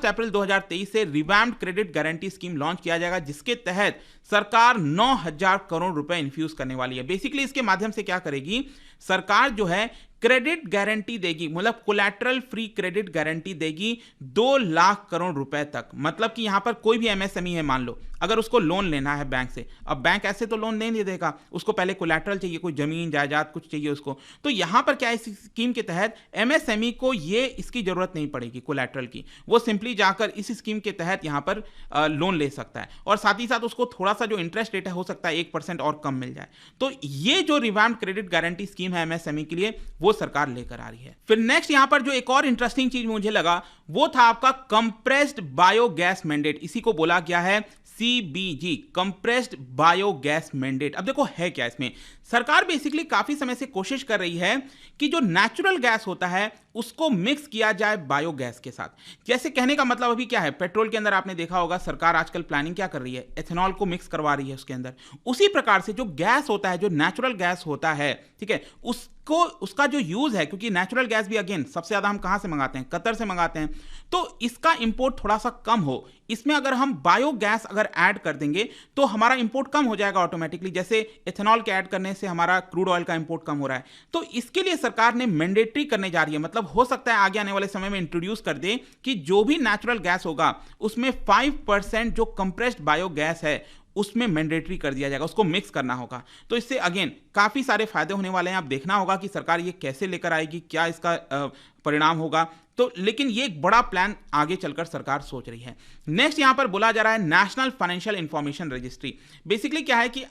अप्रैल 2023 से revamped credit guarantee scheme launch किया जाएगा, जिसके तहत सरकार 9,000 करोड़ रुपए इन्फ्यूज करने वाली है। बेसिकली इसके माध्यम से क्या करेगी सरकार, जो है क्रेडिट गारंटी देगी, मतलब कोलैटरल फ्री क्रेडिट गारंटी देगी 2 लाख करोड़ रुपए तक। मतलब कि यहां पर कोई भी एमएसएमई है, मान लो अगर उसको लोन लेना है बैंक से, अब बैंक ऐसे तो लोन नहीं देगा, उसको पहले कोलैटरल चाहिए, कोई जमीन जायदाद कुछ चाहिए उसको। तो यहां पर क्या है, इस स्कीम के तहत एमएसएमई को ये इसकी जरूरत नहीं पड़ेगी कोलैटरल की, वो सिंपली जाकर इस स्कीम के तहत यहां पर लोन ले सकता है, और साथ ही साथ उसको थोड़ा सा जो इंटरेस्ट रेट है हो सकता है 1% और कम मिल जाए। तो ये जो रिवैम्प्ड क्रेडिट गारंटी स्कीम है एमएसएमई के लिए, वो सरकार लेकर आ रही है। फिर नेक्स्ट यहां पर जो एक और इंटरेस्टिंग चीज मुझे लगा, वो था आपका कंप्रेस्ड बायोगैस मैंडेट। इसी को बोला गया है CBG, कंप्रेस्ड बायोगैस मैंडेट। अब देखो है क्या इसमें, सरकार बेसिकली काफी समय से कोशिश कर रही है कि जो नेचुरल गैस होता है उसको मिक्स किया जाए बायोगैस के साथ। जैसे कहने का मतलब अभी क्या है, पेट्रोल के अंदर आपने देखा होगा सरकार आजकल प्लानिंग क्या कर रही है, एथेनॉल को मिक्स करवा रही है उसके अंदर। उसी प्रकार से जो गैस होता है, जो नेचुरल गैस होता है, ठीक है, उसका जो यूज है, क्योंकि नेचुरल गैस भी अगेन सबसे ज्यादा हम कहां से मंगाते हैं, कतर से मंगाते हैं, तो इसका इंपोर्ट थोड़ा सा कम हो, इसमें अगर हम बायोगैस अगर ऐड कर देंगे तो हमारा इंपोर्ट कम हो जाएगा ऑटोमेटिकली। जैसे एथेनॉल के ऐड करने से हमारा क्रूड ऑयल का इंपोर्ट कम हो रहा है। तो इसके लिए सरकार ने मैंडेटरी करने जा रही है, मतलब हो सकता है आगे आने वाले समय में इंट्रोड्यूस कर दे कि जो भी नेचुरल गैस होगा उसमें 5% जो कंप्रेस्ड बायोगैस है उसमें मैंडेटरी कर दिया जाएगा, उसको मिक्स करना होगा। तो इससे अगेन काफी सारे फायदे होने वाले हैं। अब देखना होगा कि सरकार ये कैसे लेकर आएगी, क्या इसका परिणाम होगा। तो लेकिन ये एक बड़ा प्लान आगे चलकर सरकार सोच रही है। नेक्स्ट यहां पर बोला जा रहा है national financial information registry. Basically क्या है कि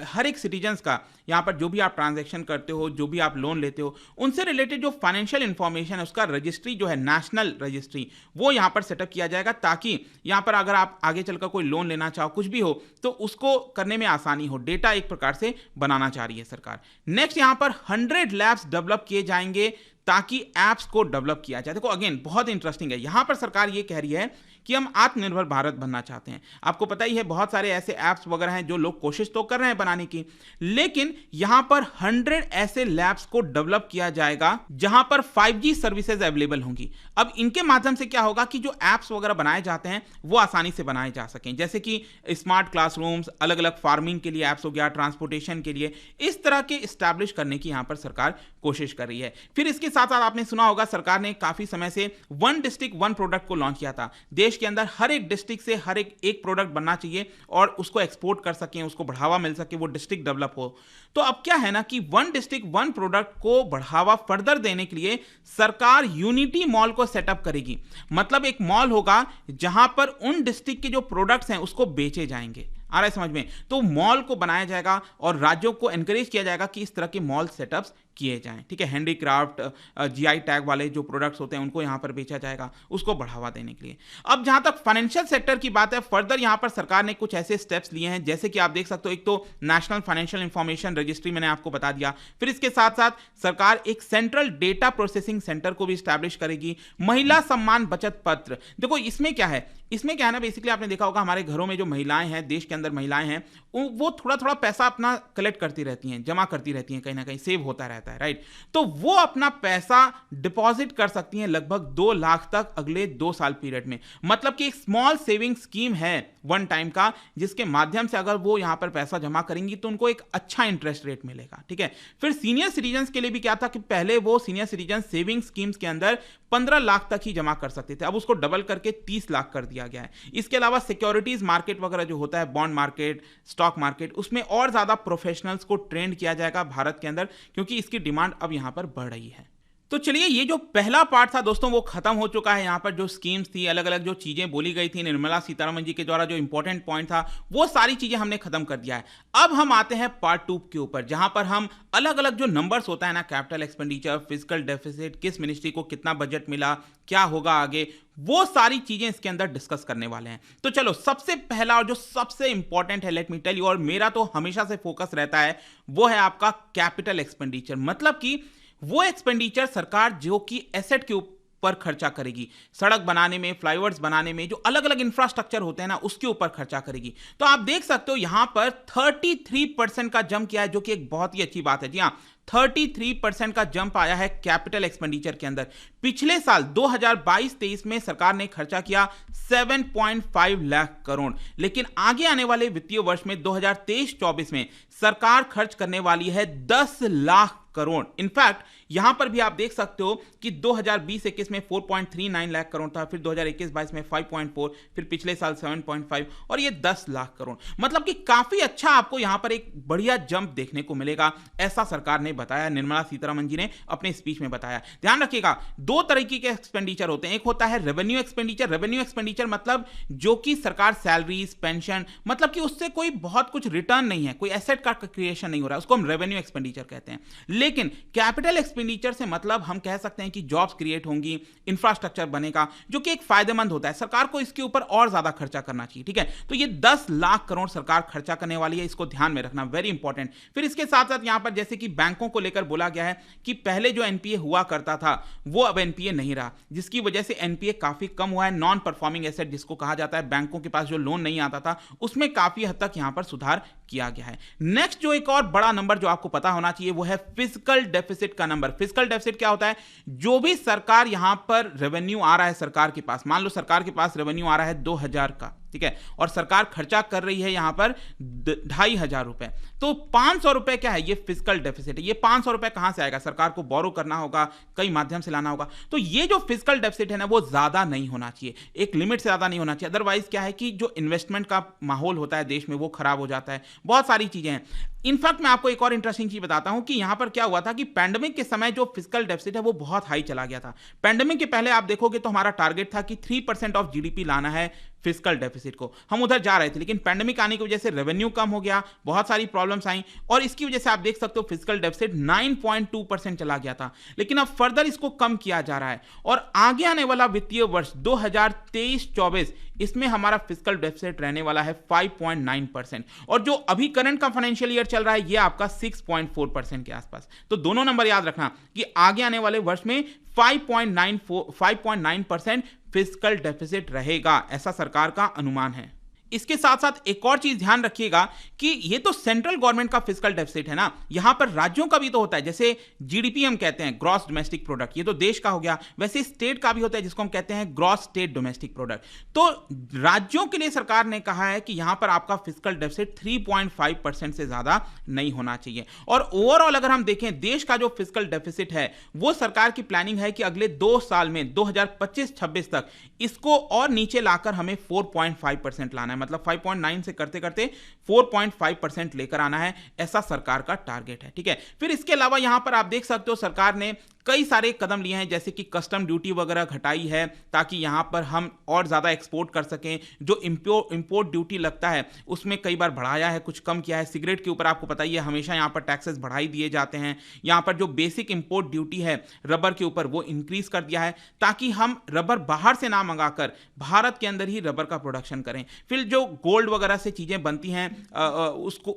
हर एक सिटीजन्स का यहां पर जो भी आप ट्रांजैक्शन करते हो, जो भी आप लोन लेते हो, उनसे रिलेटेड जो फाइनेंशियल इंफॉर्मेशन है उसका रजिस्ट्री जो है, नेशनल रजिस्ट्री, वो यहां पर सेटअप किया जाएगा, ताकि यहां पर अगर आप आगे चलकर कोई लोन लेना चाहो, कुछ भी हो, तो उसको करने में आसानी हो। डेटा एक प्रकार से बनाना चाह रही है सरकार। नेक्स्ट यहां पर 100 लैब्स डेवलप किए जाएंगे ताकि एप्स को डेवलप किया जाए। देखो अगेन बहुत इंटरेस्टिंग है, यहां पर सरकार ये कह रही है कि हम आत्मनिर्भर भारत बनना चाहते हैं। आपको पता ही है बहुत सारे ऐसे ऐप्स वगैरह हैं जो लोग कोशिश तो कर रहे हैं बनाने की, लेकिन यहां पर 100 ऐसे लैब्स को डेवलप किया जाएगा जहां पर 5G सर्विसेज अवेलेबल होंगी। अब इनके माध्यम से क्या होगा कि जो ऐप्स वगैरह बनाए जाते हैं वो आसानी से बनाए जा सकें, जैसे कि स्मार्ट क्लासरूम्स, अलग अलग फार्मिंग के लिए ऐप्स हो गया, ट्रांसपोर्टेशन के लिए, इस तरह के स्टैब्लिश करने की यहां पर सरकार कोशिश कर रही है। फिर इसके साथ साथ आपने सुना होगा सरकार ने काफी समय से 1 डिस्ट्रिक्ट 1 प्रोडक्ट को लॉन्च किया था। देश के अंदर हर एक डिस्ट्रिक्ट से हर एक प्रोडक्ट बनना चाहिए और उसको एक्सपोर्ट कर सकें, उसको बढ़ावा मिल सके, वो डिस्ट्रिक्ट डेवलप हो। तो अब क्या है ना कि 1 डिस्ट्रिक्ट 1 प्रोडक्ट को बढ़ावा फर्दर देने के लिए सरकार यूनिटी मॉल को सेटअप करेगी। मतलब एक मॉल होगा जहां पर उन डिस्ट्रिक्ट के जो प्रोडक्ट्स हैं उसको बेचे जाएंगे। आ रहा है समझ में? तो मॉल को बनाया जाएगा और राज्यों को एनकरेज किया जाएगा कि इस तरह के मॉल सेटअप्स किए जाएं। ठीक है, हैंडीक्राफ्ट, जीआई टैग वाले जो प्रोडक्ट्स होते हैं उनको यहां पर बेचा जाएगा, उसको बढ़ावा देने के लिए। अब जहां तक फाइनेंशियल सेक्टर की बात है, फर्दर यहां पर सरकार ने कुछ ऐसे स्टेप्स लिए हैं, जैसे कि आप देख सकते हो, एक तो नेशनल फाइनेंशियल इंफॉर्मेशन रजिस्ट्री मैंने आपको बता दिया। फिर इसके साथ साथ सरकार एक सेंट्रल डेटा प्रोसेसिंग सेंटर को भी स्टैब्लिश करेगी। महिला सम्मान बचत पत्र, देखो इसमें क्या है, इसमें क्या है ना, बेसिकली आपने देखा होगा हमारे घरों में जो महिलाएं हैं, देश के अंदर महिलाएं हैं, वो थोड़ा थोड़ा पैसा अपना कलेक्ट करती रहती हैं, जमा करती रहती हैं, कहीं ना कहीं सेव होता रहता है, राइट। तो वो अपना पैसा डिपॉजिट कर सकती हैं लगभग 2 लाख तक अगले 2 साल पीरियड में। मतलब कि एक स्मॉल सेविंग स्कीम है वन टाइम का, जिसके माध्यम से अगर वो यहां पर पैसा जमा करेंगी तो उनको एक अच्छा इंटरेस्ट रेट मिलेगा, ठीक है। फिर सीनियर सिटीजन के लिए भी क्या था कि पहले वो सीनियर सिटीजन सेविंग स्कीम्स के अंदर 15 लाख तक ही जमा कर सकते थे, अब उसको डबल करके 30 लाख कर दिया गया है। इसके अलावा सिक्योरिटीज मार्केट वगैरह जो होता है, बॉन्ड मार्केट, स्टॉक मार्केट, उसमें और ज्यादा प्रोफेशनल्स को ट्रेंड किया जाएगा भारत के अंदर, क्योंकि इसकी डिमांड अब यहां पर बढ़ रही है। तो चलिए, ये जो पहला पार्ट था दोस्तों वो खत्म हो चुका है। यहाँ पर जो स्कीम्स थी, अलग अलग जो चीजें बोली गई थी निर्मला सीतारमण जी के द्वारा, जो इंपॉर्टेंट पॉइंट था, वो सारी चीजें हमने खत्म कर दिया है। अब हम आते हैं पार्ट 2 के ऊपर, जहां पर हम अलग अलग जो नंबर्स होता है ना, कैपिटल एक्सपेंडिचर, फिजिकल डेफिसिट, किस मिनिस्ट्री को कितना बजट मिला, क्या होगा आगे, वो सारी चीजें इसके अंदर डिस्कस करने वाले हैं। तो चलो, सबसे पहला और जो सबसे इंपॉर्टेंट है, लेट मी टेल यू, और मेरा तो हमेशा से फोकस रहता है, वो है आपका कैपिटल एक्सपेंडिचर। मतलब कि वो एक्सपेंडिचर सरकार जो कि एसेट के ऊपर खर्चा करेगी, सड़क बनाने में, फ्लाईओवर्स बनाने में, जो अलग अलग इंफ्रास्ट्रक्चर होते हैं ना, उसके ऊपर खर्चा करेगी। तो आप देख सकते हो यहां पर 33% का जंप किया है, जो कि एक बहुत ही अच्छी बात है। जी हां, 33% का जंप आया है कैपिटल एक्सपेंडिचर के अंदर। पिछले साल 2022-23 में सरकार ने खर्चा किया 7.5 लाख करोड़, लेकिन आगे आने वाले वित्तीय वर्ष में 2023-24 में सरकार खर्च करने वाली है 10 लाख करोड़। इनफैक्ट यहां पर भी आप देख सकते हो कि 2020-21 में 4.39 लाख करोड़ था, फिर 2021-22 में 5.4, फिर पिछले साल 7.5, और ये 10 लाख करोड़। मतलब कि काफी अच्छा आपको यहां पर एक बढ़िया जंप देखने को मिलेगा, ऐसा सरकार ने बताया, निर्मला सीतारमण जी ने अपने स्पीच में बताया। ध्यान रखिएगा, 2 तरीके के एक्सपेंडिचर होते हैं। एक होता है रेवेन्यू एक्सपेंडिचर। रेवेन्यू एक्सपेंडिचर मतलब जो कि सरकार सैलरीज, पेंशन, मतलब कि उससे कोई बहुत कुछ रिटर्न नहीं है, कोई एसेट का क्रिएशन नहीं हो रहा है, उसको हम रेवेन्यू एक्सपेंडिचर कहते हैं। लेकिन कैपिटल एक्सपेंडिचर से मतलब हम कह सकते हैं कि जॉब्स क्रिएट होंगी, इंफ्रास्ट्रक्चर बनेगा, जो कि एक फायदेमंद होता है। सरकार को इसके ऊपर और ज्यादा खर्चा करना चाहिए, ठीक है। तो ये 10 लाख करोड़ सरकार खर्चा करने वाली है, इसको ध्यान में रखना, वेरी इंपॉर्टेंट। फिर इसके साथ साथ यहां पर जैसे कि बैंकों को लेकर बोला गया है कि पहले जो एनपीए हुआ करता था वो अब एनपीए नहीं रहा, जिसकी वजह से एनपीए काफी कम हुआ है। नॉन परफॉर्मिंग एसेट जिसको कहा जाता है, बैंकों के पास जो लोन नहीं आता था, उसमें काफी हद तक यहां पर सुधार किया गया है। नेक्स्ट जो एक और बड़ा नंबर जो आपको पता होना चाहिए वो है फिजिकल डेफिसिट का नंबर। फिजिकल डेफिसिट क्या होता है? जो भी सरकार यहां पर रेवेन्यू आ रहा है सरकार के पास, मान लो सरकार के पास रेवेन्यू आ रहा है 2000 का, ठीक है, और सरकार खर्चा कर रही है यहां पर 2500 रुपए, तो 500 रुपए क्या है? ये फिजिकल डेफिसिट है। ये 500 रुपए कहां से आएगा? सरकार को बोरो करना होगा, कई माध्यम से लाना होगा। तो ये जो फिजिकल डेफिसिट है ना, वो ज्यादा नहीं होना चाहिए, एक लिमिट से ज्यादा नहीं होना चाहिए। अदरवाइज क्या है कि जो इन्वेस्टमेंट का माहौल होता है देश में, वो खराब हो जाता है। बहुत सारी चीजें हैं। इनफैक्ट मैं आपको एक और इंटरेस्टिंग चीज बताता हूं कि यहां पर क्या हुआ था कि पैंडेमिक के समय जो फिजिकल डेफिसिट है वो बहुत हाई चला गया था। पैंडेमिक के पहले आप देखोगे तो हमारा टारगेट था कि 3% ऑफ जीडीपी लाना है फिजिकल डेफिसिट को, हम उधर जा रहे थे। लेकिन पैंडेमिक आने की वजह से रेवेन्यू कम हो गया, बहुत सारी प्रॉब्लम्स आई, और इसकी वजह से आप देख सकते हो फिजिकल डेफिसिट 9.2% चला गया था। लेकिन अब फर्दर इसको कम किया जा रहा है, और आगे आने वाला वित्तीय वर्ष 2023-24 इसमें हमारा फिजिकल डेफिसिट रहने वाला है 5.9%, और जो अभी करंट का फाइनेंशियल ईयर चल रहा है ये आपका 6.4% के आसपास। तो दोनों नंबर याद रखना कि आगे आने वाले वर्ष में 5.9% फिजिकल डेफिसिट रहेगा, ऐसा सरकार का अनुमान है। इसके साथ साथ एक और चीज ध्यान रखिएगा कि ये तो सेंट्रल गवर्नमेंट का फिजिकल डेफिसिट है ना, यहां पर राज्यों का भी तो होता है। जैसे जीडीपी हम कहते हैं, ग्रॉस डोमेस्टिक प्रोडक्ट, ये तो देश का हो गया। वैसे स्टेट का भी होता है जिसको हम कहते हैं ग्रॉस स्टेट डोमेस्टिक प्रोडक्ट। तो राज्यों के लिए सरकार ने कहा है कि यहां पर आपका फिजिकल डेफिसिट 3.5% से ज्यादा नहीं होना चाहिए। और ओवरऑल अगर हम देखें देश का जो फिजिकल डेफिसिट है, वो सरकार की प्लानिंग है कि अगले 2 साल में 2025-26 तक इसको और नीचे लाकर हमें 4.5% लाना है। मतलब 5.9 से करते करते 4.5% लेकर आना है, ऐसा सरकार का टारगेट है, ठीक है। फिर इसके अलावा यहां पर आप देख सकते हो सरकार ने कई सारे कदम लिए हैं, जैसे कि कस्टम ड्यूटी वगैरह घटाई है ताकि यहां पर हम और ज्यादा एक्सपोर्ट कर सकें। जो इंपोर्ट ड्यूटी लगता है उसमें कई बार बढ़ाया है, कुछ कम किया है। सिगरेट के ऊपर आपको पता ही है हमेशा यहां पर टैक्सेस बढ़ाई दिए जाते हैं। यहां पर जो बेसिक इंपोर्ट ड्यूटी है रबर के ऊपर, वो इंक्रीज कर दिया है ताकि हम रबर बाहर से ना मंगाकर भारत के अंदर ही रबर का प्रोडक्शन करें। फिर जो गोल्ड वगैरह से चीजें बनती हैं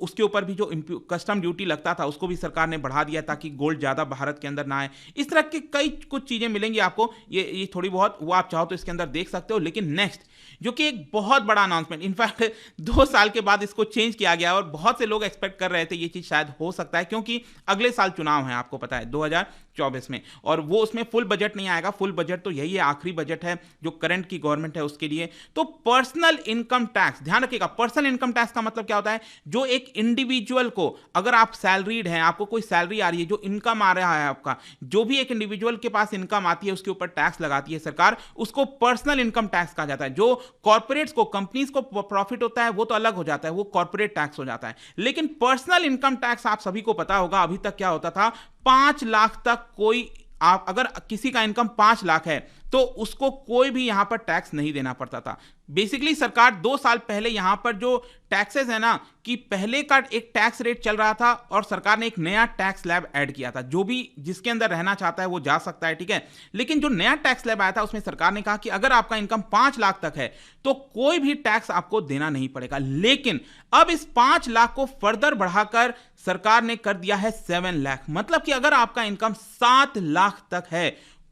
उसके ऊपर भी जो कस्टम ड्यूटी लगता था उसको भी सरकार ने बढ़ा दिया ताकि गोल्ड ज्यादा भारत के अंदर ना आए। इस तरह की कई कुछ चीजें मिलेंगी आपको, ये थोड़ी बहुत, वो आप चाहो तो इसके अंदर देख सकते हो। लेकिन नेक्स्ट जो कि एक बहुत बड़ा अनाउंसमेंट, इनफैक्ट 2 साल के बाद इसको चेंज किया गया और बहुत से लोग एक्सपेक्ट कर रहे थे ये चीज शायद हो सकता है, क्योंकि अगले साल चुनाव है, आपको पता है 2024 में, और वो उसमें फुल बजट नहीं आएगा। फुल बजट तो यही है, आखिरी बजट है जो करंट की गवर्नमेंट है उसके लिए। तो पर्सनल इनकम टैक्स, ध्यान रखिएगा, पर्सनल इनकम टैक्स का मतलब क्या होता है, जो एक इंडिविजुअल को, अगर आप सैलरीड हैं, आपको कोई सैलरी आ रही है, जो इनकम आ रहा है आपका, जो भी एक इंडिविजुअल के पास इनकम आती है उसके ऊपर टैक्स लगाती है सरकार, उसको पर्सनल इनकम टैक्स कहा जाता है। जो कॉर्पोरेट्स को, कंपनीज को प्रॉफिट होता है वो तो अलग हो जाता है, वो कॉर्पोरेट टैक्स हो जाता है। लेकिन पर्सनल इनकम टैक्स आप सभी को पता होगा, अभी तक क्या होता था, 5 लाख तक कोई, आप अगर किसी का इनकम 5 लाख है तो उसको कोई भी यहां पर टैक्स नहीं देना पड़ता था। बेसिकली सरकार 2 साल पहले यहां पर जो टैक्सेस है ना, कि पहले का एक टैक्स रेट चल रहा था और सरकार ने एक नया टैक्स स्लैब ऐड किया था, जो भी जिसके अंदर रहना चाहता है वो जा सकता है, ठीक है। लेकिन जो नया टैक्स स्लैब आया था उसमें सरकार ने कहा कि अगर आपका इनकम 5 लाख तक है तो कोई भी टैक्स आपको देना नहीं पड़ेगा। लेकिन अब इस 5 लाख को फर्दर बढ़ाकर सरकार ने कर दिया है 7 लाख, मतलब कि अगर आपका इनकम 7 लाख तक है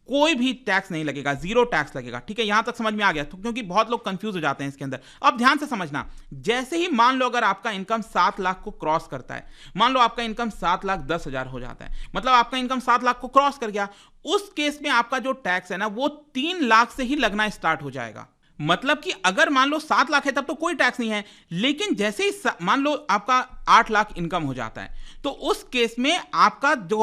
कोई भी टैक्स नहीं लगेगा, 0 टैक्स लगेगा, ठीक है। यहां तक समझ में आ गया, तो क्योंकि बहुत लोग कंफ्यूज हो जाते हैं इसके अंदर। अब ध्यान से समझना, जैसे ही मान लो अगर आपका इनकम 7 लाख को क्रॉस करता है, मान लो आपका इनकम 7,10,000 हो जाता है, मतलब आपका इनकम 7 लाख को क्रॉस कर गया, उस केस में आपका जो टैक्स है ना वो 3 लाख से ही लगना स्टार्ट हो जाएगा। मतलब कि अगर मान लो 7 लाख है तब तो कोई टैक्स नहीं है, लेकिन जैसे ही मान लो आपका 8 लाख इनकम हो जाता है तो उस केस में आपका जो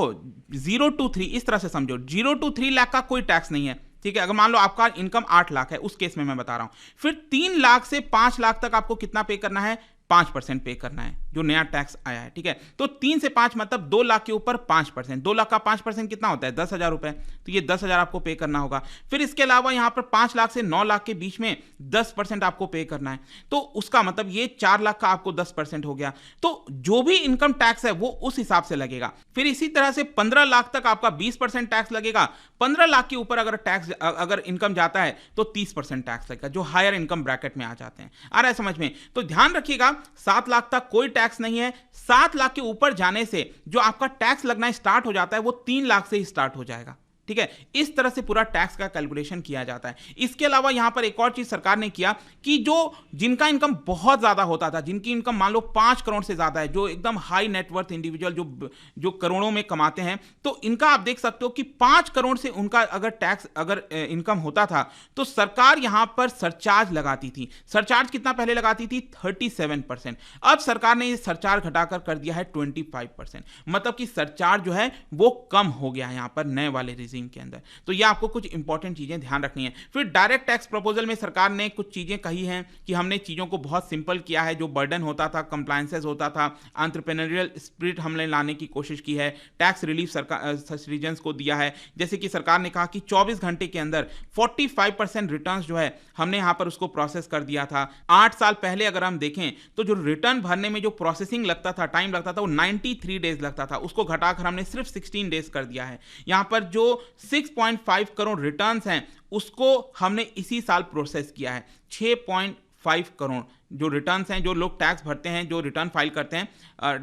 0 to 3, इस तरह से समझो, 0 to 3 लाख का कोई टैक्स नहीं है, ठीक है। अगर मान लो आपका इनकम 8 लाख है, उस केस में मैं बता रहा हूं, फिर 3 लाख से 5 लाख तक आपको कितना पे करना है, 5% पे करना है, जो नया टैक्स आया है, ठीक है। तो 3 से 5 मतलब 2 लाख के ऊपर 5%, 2 लाख का 5% कितना होता है, 10,000 रुपए, तो ये 10,000 आपको पे करना होगा। फिर इसके अलावा यहां पर 5 लाख से 9 लाख के बीच में 10% आपको पे करना है, तो उसका मतलब ये 4 लाख का आपको 10% हो गया। तो जो भी इनकम टैक्स है वो उस हिसाब से लगेगा। फिर इसी तरह से 15 लाख तक आपका 20% टैक्स लगेगा, 15 लाख के ऊपर अगर इनकम जाता है तो 30% टैक्स लगेगा, जो हायर इनकम ब्रैकेट में आ जाते हैं। आ रहा है समझ में? तो ध्यान रखिएगा, 7 लाख तक कोई टैक्स नहीं है, 7 लाख के ऊपर जाने से जो आपका टैक्स लगना स्टार्ट हो जाता है वो 3 लाख से ही स्टार्ट हो जाएगा, ठीक है। इस तरह से पूरा टैक्स का कैलकुलेशन किया जाता है। इसके अलावा यहां पर एक और चीज सरकार ने किया कि जो जिनका इनकम बहुत ज्यादा होता था, जिनकी इनकम मान लो 5 करोड़ से ज्यादा है, जो एकदम हाई नेटवर्थ इंडिविजुअल जो करोड़ों में कमाते हैं, तो इनका आप देख सकते हो कि 5 करोड़ से उनका अगर इनकम होता था तो सरकार यहां पर सरचार्ज लगाती थी। सरचार्ज कितना पहले लगाती थी, 37%। अब सरकार ने ये सरचार्ज घटाकर कर दिया है 25%, मतलब कि सरचार्ज जो है वो कम हो गया है यहां पर नए वाले के अंदर। तो ये आपको कुछ इंपॉर्टेंट चीजें ध्यान रखनी है। फिर डायरेक्ट टैक्स प्रपोजल में सरकार ने कुछ चीजें कही हैं कि हमने चीजों को बहुत सिंपल किया है, जो बर्डन होता था, कंप्लायंसेस होता था, एंटरप्रेन्योरियल स्पिरिट हमने लाने की कोशिश की है, टैक्स रिलीफ सरकार सिटीजन्स को दिया है। जैसे कि सरकार ने कहा कि 24 घंटे के अंदर 45% रिटर्न्स जो है हमने यहां पर उसको प्रोसेस कर दिया था। 8 साल पहले अगर हम देखें तो जो रिटर्न भरने में जो प्रोसेसिंग लगता था, टाइम लगता था, वो 93 डेज लगता था, उसको घटाकर हमने सिर्फ 16 डेज कर दिया है। यहां पर जो 6.5 करोड़ रिटर्न्स हैं उसको हमने इसी साल प्रोसेस किया है। 6.5 करोड़ जो रिटर्न्स हैं, जो लोग टैक्स भरते हैं, जो रिटर्न फाइल करते हैं।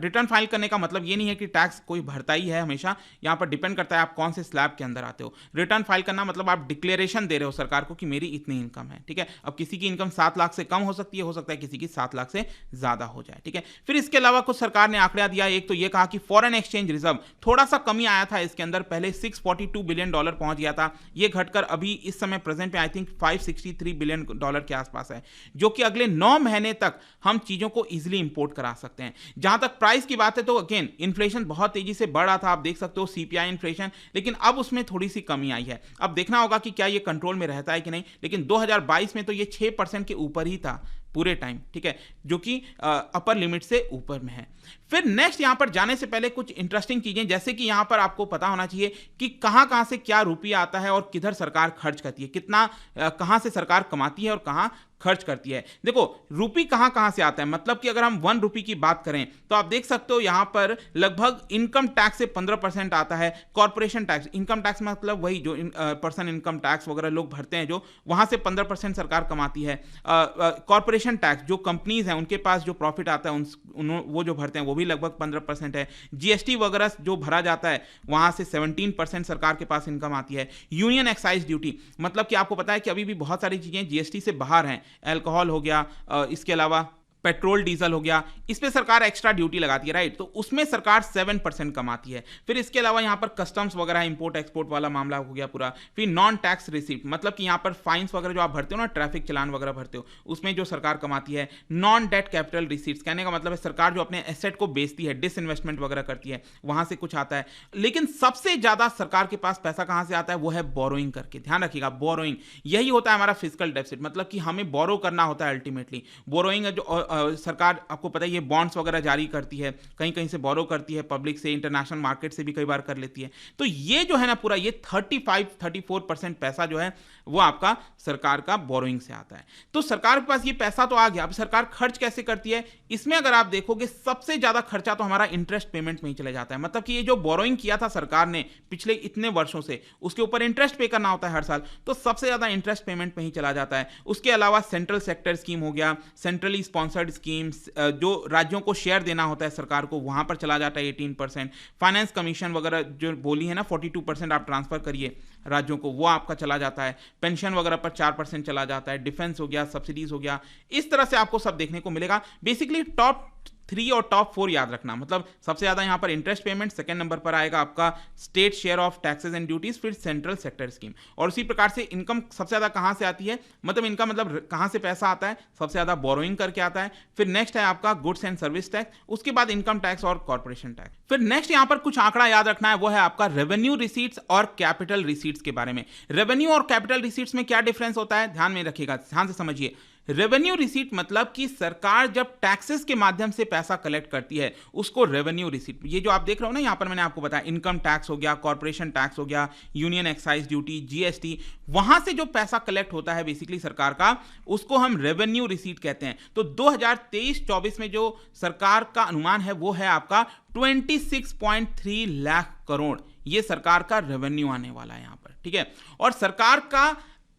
रिटर्न फाइल करने का मतलब ये नहीं है कि टैक्स कोई भरता ही है हमेशा, यहाँ पर डिपेंड करता है आप कौन से स्लैब के अंदर आते हो। रिटर्न फाइल करना मतलब आप डिक्लेरेशन दे रहे हो सरकार को कि मेरी इतनी इनकम है, ठीक है। अब किसी की इनकम 7 लाख से कम हो सकती है, हो सकता है किसी की 7 लाख से ज्यादा हो जाए, ठीक है। फिर इसके अलावा कुछ सरकार ने आंकड़ा दिया। एक तो ये कहा कि फॉरेन एक्सचेंज रिजर्व थोड़ा सा कमी आया था इसके अंदर, पहले $642 बिलियन पहुंच गया था, ये घटकर अभी इस समय प्रेजेंट में आई थिंक $563 बिलियन के आसपास है, जो कि अगले 9 महीने तक हम चीजों को इजीली इंपोर्ट करा सकते हैं। जहां तक प्राइस की बात है तो अगेन इन्फ्लेशन बहुत तेजी से बढ़ रहा था, आप देख सकते हो सीपीआई इन्फ्लेशन, लेकिन अब उसमें थोड़ी सी कमी आई है। अब देखना होगा कि क्या ये कंट्रोल में रहता है कि नहीं, लेकिन 2022 में तो ये 6% के ऊपर ही था पूरे टाइम, ठीक है, जो कि अपर लिमिट से ऊपर में है। फिर नेक्स्ट यहां पर जाने से पहले कुछ इंटरेस्टिंग चीजें, जैसे कि यहां पर आपको पता होना चाहिए कि कहां से क्या रुपया आता है और किधर सरकार खर्च करती है, कितना कहां से सरकार कमाती है और कहां खर्च करती है। देखो रुपी कहां से आता है, मतलब कि अगर हम 1 रुपी की बात करें तो आप देख सकते हो यहां पर लगभग इनकम टैक्स से 15% आता है, कॉर्पोरेशन टैक्स, इनकम टैक्स मतलब वही जो पर्सन इनकम टैक्स वगैरह लोग भरते हैं, जो वहां से 15% सरकार कमाती है। कॉर्पोरेशन टैक्स जो कंपनीज हैं उनके पास जो प्रॉफिट आता है वो जो भरते हैं वो भी भी लगभग 15% है। जीएसटी वगैरह जो भरा जाता है वहां से 17% सरकार के पास इनकम आती है। यूनियन एक्साइज ड्यूटी, मतलब कि आपको पता है कि अभी भी बहुत सारी चीजें जीएसटी से बाहर हैं, अल्कोहल हो गया, इसके अलावा पेट्रोल डीजल हो गया, इस पे सरकार एक्स्ट्रा ड्यूटी लगाती है, राइट। तो उसमें सरकार 7% कमाती है। फिर इसके अलावा यहाँ पर कस्टम्स वगैरह, इंपोर्ट एक्सपोर्ट वाला मामला हो गया पूरा। फिर नॉन टैक्स रिसीप्ट, मतलब कि यहाँ पर फाइन्स वगैरह जो आप भरते हो ना, ट्रैफिक चलान वगैरह भरते हो, उसमें जो सरकार कमाती है। नॉन डेट कैपिटल रिसीप्ट, कहने का मतलब है सरकार जो अपने एसेट को बेचती है, डिसइन्वेस्टमेंट वगैरह करती है, वहां से कुछ आता है। लेकिन सबसे ज्यादा सरकार के पास पैसा कहां से आता है, वो है बोरोइंग करके। ध्यान रखिएगा, बोरोइंग, यही होता है हमारा फिजिकल डेफिसिट, मतलब कि हमें बोरो करना होता है अल्टीमेटली। बोरोइंग जो सरकार, आपको पता है, ये बॉन्ड्स वगैरह जारी करती है, कहीं कहीं से बोरो करती है, पब्लिक से, इंटरनेशनल मार्केट से भी कई बार कर लेती है। तो ये जो है ना पूरा, ये 34% पैसा जो है वो आपका सरकार का बोरोइंग से आता है। तो सरकार के पास ये पैसा तो आ गया, अब सरकार खर्च कैसे करती है, इसमें अगर आप देखोगे सबसे ज्यादा खर्चा तो हमारा इंटरेस्ट पेमेंट में ही चले जाता है। मतलब कि ये जो बोरोइंग किया था सरकार ने पिछले इतने वर्षों से, उसके ऊपर इंटरेस्ट पे करना होता है हर साल, तो सबसे ज्यादा इंटरेस्ट पेमेंट में ही चला जाता है। उसके अलावा सेंट्रल सेक्टर स्कीम हो गया, सेंट्रली स्पॉन्सर्ड स्कीम्स, जो राज्यों को शेयर देना होता है सरकार को, वहां पर चला जाता है 18%। फाइनेंस कमीशन वगैरह जो बोली है ना 42% आप ट्रांसफर करिए राज्यों को, वो आपका चला जाता है। पेंशन वगैरह पर 4% चला जाता है। डिफेंस हो गया, सब्सिडीज हो गया, इस तरह से आपको सब देखने को मिलेगा। बेसिकली टॉप 3 और टॉप 4 याद रखना, मतलब सबसे ज्यादा यहां पर इंटरेस्ट पेमेंट, सेकंड नंबर पर आएगा आपका state share of taxes and duties, फिर सेंट्रल सेक्टर स्कीम। और उसी प्रकार से इनकम सबसे ज्यादा कहां से आती है, मतलब इनका मतलब कहां से पैसा आता है, सबसे ज्यादा बोरोइंग करके आता है। फिर नेक्स्ट है आपका गुड्स एंड सर्विस टैक्स, उसके बाद इनकम टैक्स और कॉर्पोरेशन टैक्स। फिर नेक्स्ट यहां पर कुछ आंकड़ा याद रखना है, वो है आपका रेवेन्यू रिसीट्स और कैपिटल रिसीट्स के बारे में। रेवेन्यू और कैपिटल रिसीट्स में क्या डिफरेंस होता है, ध्यान में रखिएगा, ध्यान से समझिए। रेवेन्यू रिसीट मतलब कि सरकार जब टैक्सेस के माध्यम से पैसा कलेक्ट करती है, उसको रेवेन्यू रिसीट, ये जो आप देख रहे हो ना यहां पर, मैंने आपको बताया इनकम टैक्स हो गया, कॉर्पोरेशन टैक्स हो गया, यूनियन एक्साइज ड्यूटी, जीएसटी, वहां से जो पैसा कलेक्ट होता है बेसिकली सरकार का, उसको हम रेवेन्यू रिसीट कहते हैं। तो 2023-24 में जो सरकार का अनुमान है वो है आपका 26.3 लाख करोड़, ये सरकार का रेवेन्यू आने वाला है यहां पर, ठीक है। और सरकार का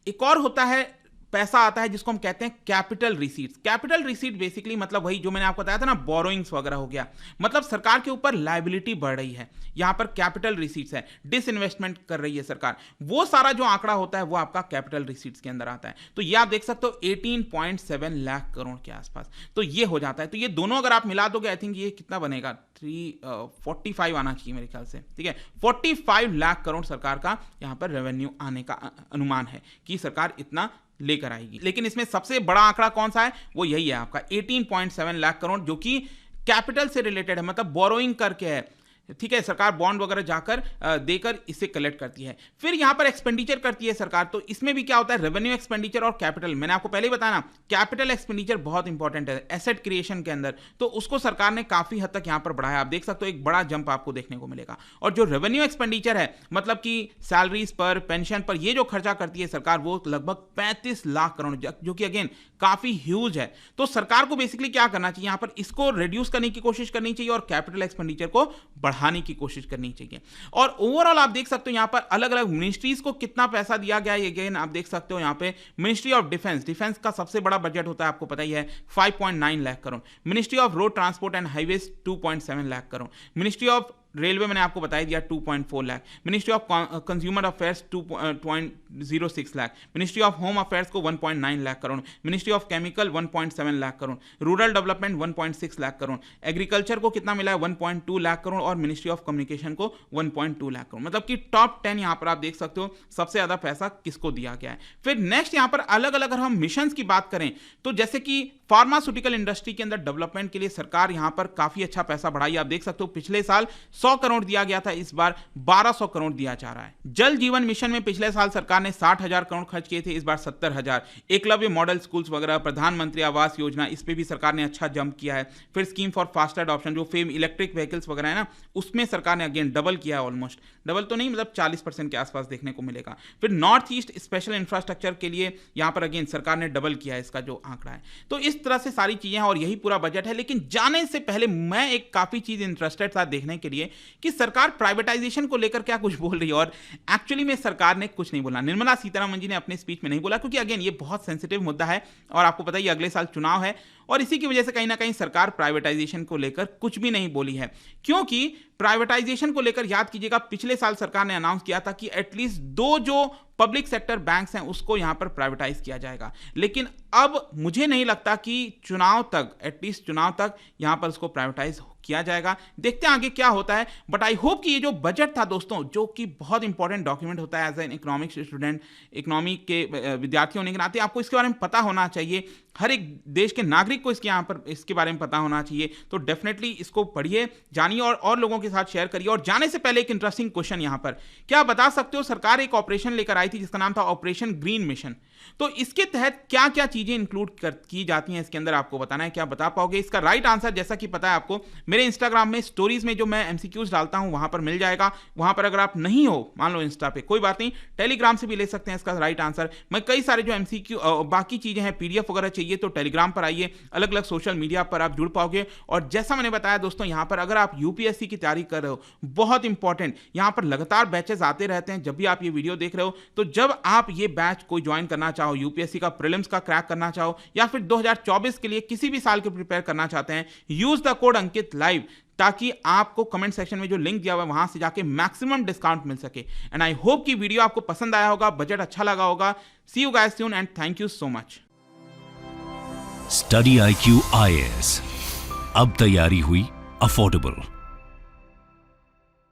एक और होता है पैसा आता है जिसको हम कहते हैं capital receipts. Capital receipt basically मतलब वही जो मैंने आपको बताया था ना, बोरोइंग्स वगैरह हो गया, मतलब सरकार के ऊपर लायबिलिटी बढ़ रही है, यहां पर कैपिटल रिसीट्स है, डिसइन्वेस्टमेंट कर रही है सरकार, वो सारा जो आंकड़ा होता है वो आपका कैपिटल रिसीट्स के अंदर आता है। तो ये आप देख सकते हो 18.7 लाख करोड़ के आसपास, तो ये हो जाता है। तो ये दोनों अगर आप मिला दोगे, आई थिंक ये कितना बनेगा, 45 आना चाहिए मेरे ख्याल से, ठीक है। 45 लाख करोड़ सरकार का यहां पर रेवेन्यू आने का अनुमान है कि सरकार इतना लेकर आएगी। लेकिन इसमें सबसे बड़ा आंकड़ा कौन सा है, वो यही है आपका 18.7 लाख करोड़, जो कि कैपिटल से रिलेटेड है, मतलब बोरोइंग करके है, ठीक है। सरकार बॉन्ड वगैरह जाकर देकर इसे कलेक्ट करती है। फिर यहां पर एक्सपेंडिचर करती है सरकार, तो इसमें भी क्या होता है, रेवेन्यू एक्सपेंडिचर और कैपिटल। मैंने आपको पहले ही बताया ना, कैपिटल एक्सपेंडिचर बहुत इंपॉर्टेंट है एसेट क्रिएशन के अंदर, तो उसको सरकार ने काफी हद तक यहां पर बढ़ाया। आप देख सकते हो एक बड़ा जंप आपको देखने को मिलेगा। और जो रेवेन्यू एक्सपेंडिचर है, मतलब कि सैलरीज पर, पेंशन पर, ये जो खर्चा करती है सरकार, वो लगभग 35 लाख करोड़, जो कि अगेन काफी ह्यूज है। तो सरकार को बेसिकली क्या करना चाहिए, यहां पर इसको रिड्यूस करने की कोशिश करनी चाहिए और कैपिटल एक्सपेंडिचर को बढ़ाने की कोशिश करनी चाहिए। और ओवरऑल आप देख सकते हो यहां पर अलग अलग मिनिस्ट्रीज को कितना पैसा दिया गया है, अगेन आप देख सकते हो यहां पे मिनिस्ट्री ऑफ डिफेंस, डिफेंस का सबसे बड़ा बजट होता है, आपको पता ही है, 5.9 lakh crore. Ministry of road transport and highways 2.7 lakh crore. Ministry of railway मैंने आपको बता दिया 2.4 lakh. Ministry of consumer affairs 2.06 lakh. Ministry of home affairs को 1.9 lakh crore. Ministry of chemical 1.7 lakh crore. Rural development 1.6 lakh crore. Agriculture को कितना मिला है, 1.2 लाख करोड़। और मिनिस्ट्री ऑफ कम्युनिकेशन को 1.2 लाख करोड़। मतलब कि टॉप 10 यहां पर आप देख सकते हो सबसे ज्यादा पैसा किसको दिया गया है। फिर नेक्स्ट यहां पर अलग अलग अगर हम मिशन की बात करें, तो जैसे कि फार्मास्यूटिकल इंडस्ट्री के अंदर डेवलपमेंट के लिए सरकार यहां पर काफी अच्छा पैसा बढ़ाई। आप देख सकते हो पिछले साल 100 करोड़ दिया गया था, इस बार 1200 करोड़ दिया जा रहा है। जल जीवन मिशन में पिछले साल सरकार ने 60,000 करोड़ खर्च किए थे, इस बार 70,000। एकलव्य मॉडल स्कूल्स वगैरह, प्रधानमंत्री आवास योजना, इस पे भी सरकार ने अच्छा जंप किया है। फिर स्कीम फॉर फास्टर अडॉप्शन, जो फेम इलेक्ट्रिक व्हीकल्स वगैरह है ना, उसमें सरकार ने अगेन डबल किया है, ऑलमोस्ट डबल तो नहीं, मतलब 40% के आसपास देखने को मिलेगा। फिर नॉर्थ ईस्ट स्पेशल इंफ्रास्ट्रक्चर के लिए यहां पर अगेन सरकार ने डबल किया है इसका जो आंकड़ा है। तो इस तरह से सारी चीजें हैं और यही पूरा बजट है। लेकिन जाने से पहले मैं एक काफी चीज इंटरेस्टेड था देखने के लिए, कि सरकार प्राइवेटाइजेशन को लेकर क्या कुछ बोल रही है, और एक्चुअली में सरकार ने कुछ नहीं बोला। निर्मला सीतारमण जी ने अपने स्पीच में नहीं बोला, क्योंकि अगेन ये बहुत सेंसिटिव मुद्दा है और आपको पता ही अगले साल चुनाव है, और इसी की वजह से कहीं ना कहीं सरकार प्राइवेटाइजेशन को लेकर कुछ भी नहीं बोली है। क्योंकि प्राइवेटाइजेशन को लेकर याद कीजिएगा, पिछले साल सरकार ने अनाउंस किया था कि एटलीस्ट 2 जो पब्लिक सेक्टर बैंक्स हैं उसको यहां पर प्राइवेटाइज किया जाएगा, लेकिन अब मुझे नहीं लगता कि चुनाव तक, एटलीस्ट चुनाव तक यहां पर उसको प्राइवेटाइज किया जाएगा। देखते हैं आगे क्या होता है, बट आई होप कि ये जो बजट था दोस्तों, जो कि बहुत इंपॉर्टेंट डॉक्यूमेंट होता है as an economics student, economy के विद्यार्थी होने के नाते आपको इसके बारे में पता होना चाहिए, हर एक देश के नागरिक को इसके यहाँ पर इसके बारे में पता होना चाहिए। तो डेफिनेटली इसको पढ़िए, जानिए और लोगों के साथ शेयर करिए। और जाने से पहले एक इंटरेस्टिंग क्वेश्चन यहाँ पर, क्या आप बता सकते हो, सरकार एक ऑपरेशन लेकर आई थी जिसका नाम था ऑपरेशन ग्रीन मिशन, तो इसके तहत क्या क्या चीजें इंक्लूड की जाती हैं इसके अंदर, आपको बताना है। क्या बता पाओगे? इसका राइट आंसर जैसा कि पता है आपको, मेरे इंस्टाग्राम में स्टोरीज में जो मैं एमसीक्यूज डालता हूं वहां पर मिल जाएगा। वहां पर अगर आप नहीं हो, मान लो इंस्टा पे, कोई बात नहीं, टेलीग्राम से भी ले सकते हैं इसका राइट आंसर। मैं कई सारे जो एमसीक्यू बाकी चीजें हैं, पीडीएफ वगैरह चाहिए तो टेलीग्राम पर आइए, अलग अलग सोशल मीडिया पर आप जुड़ पाओगे। और जैसा मैंने बताया दोस्तों, यहां पर अगर आप यूपीएससी की तैयारी कर रहे हो, बहुत इंपॉर्टेंट, यहां पर लगातार बैचेस आते रहते हैं। जब भी आप ये वीडियो देख रहे हो, तो जब आप ये बैच कोई ज्वाइन करना चाहो, यूपीएससी का प्रीलिम्स का क्रैक करना चाहो, या फिर 2024 के लिए किसी भी साल के प्रिपेयर करना चाहते हैं, use the code Ankit live, ताकि आपको कमेंट सेक्शन में जो लिंक दिया हुआ है वहां से जाके मैक्सिमम डिस्काउंट मिल सके। एंड आई होप कि वीडियो आपको पसंद आया होगा, बजट अच्छा लगा होगा। See you guys soon and thank you so much. Study IQ IAS, अब तैयारी हुई अफोर्डेबल।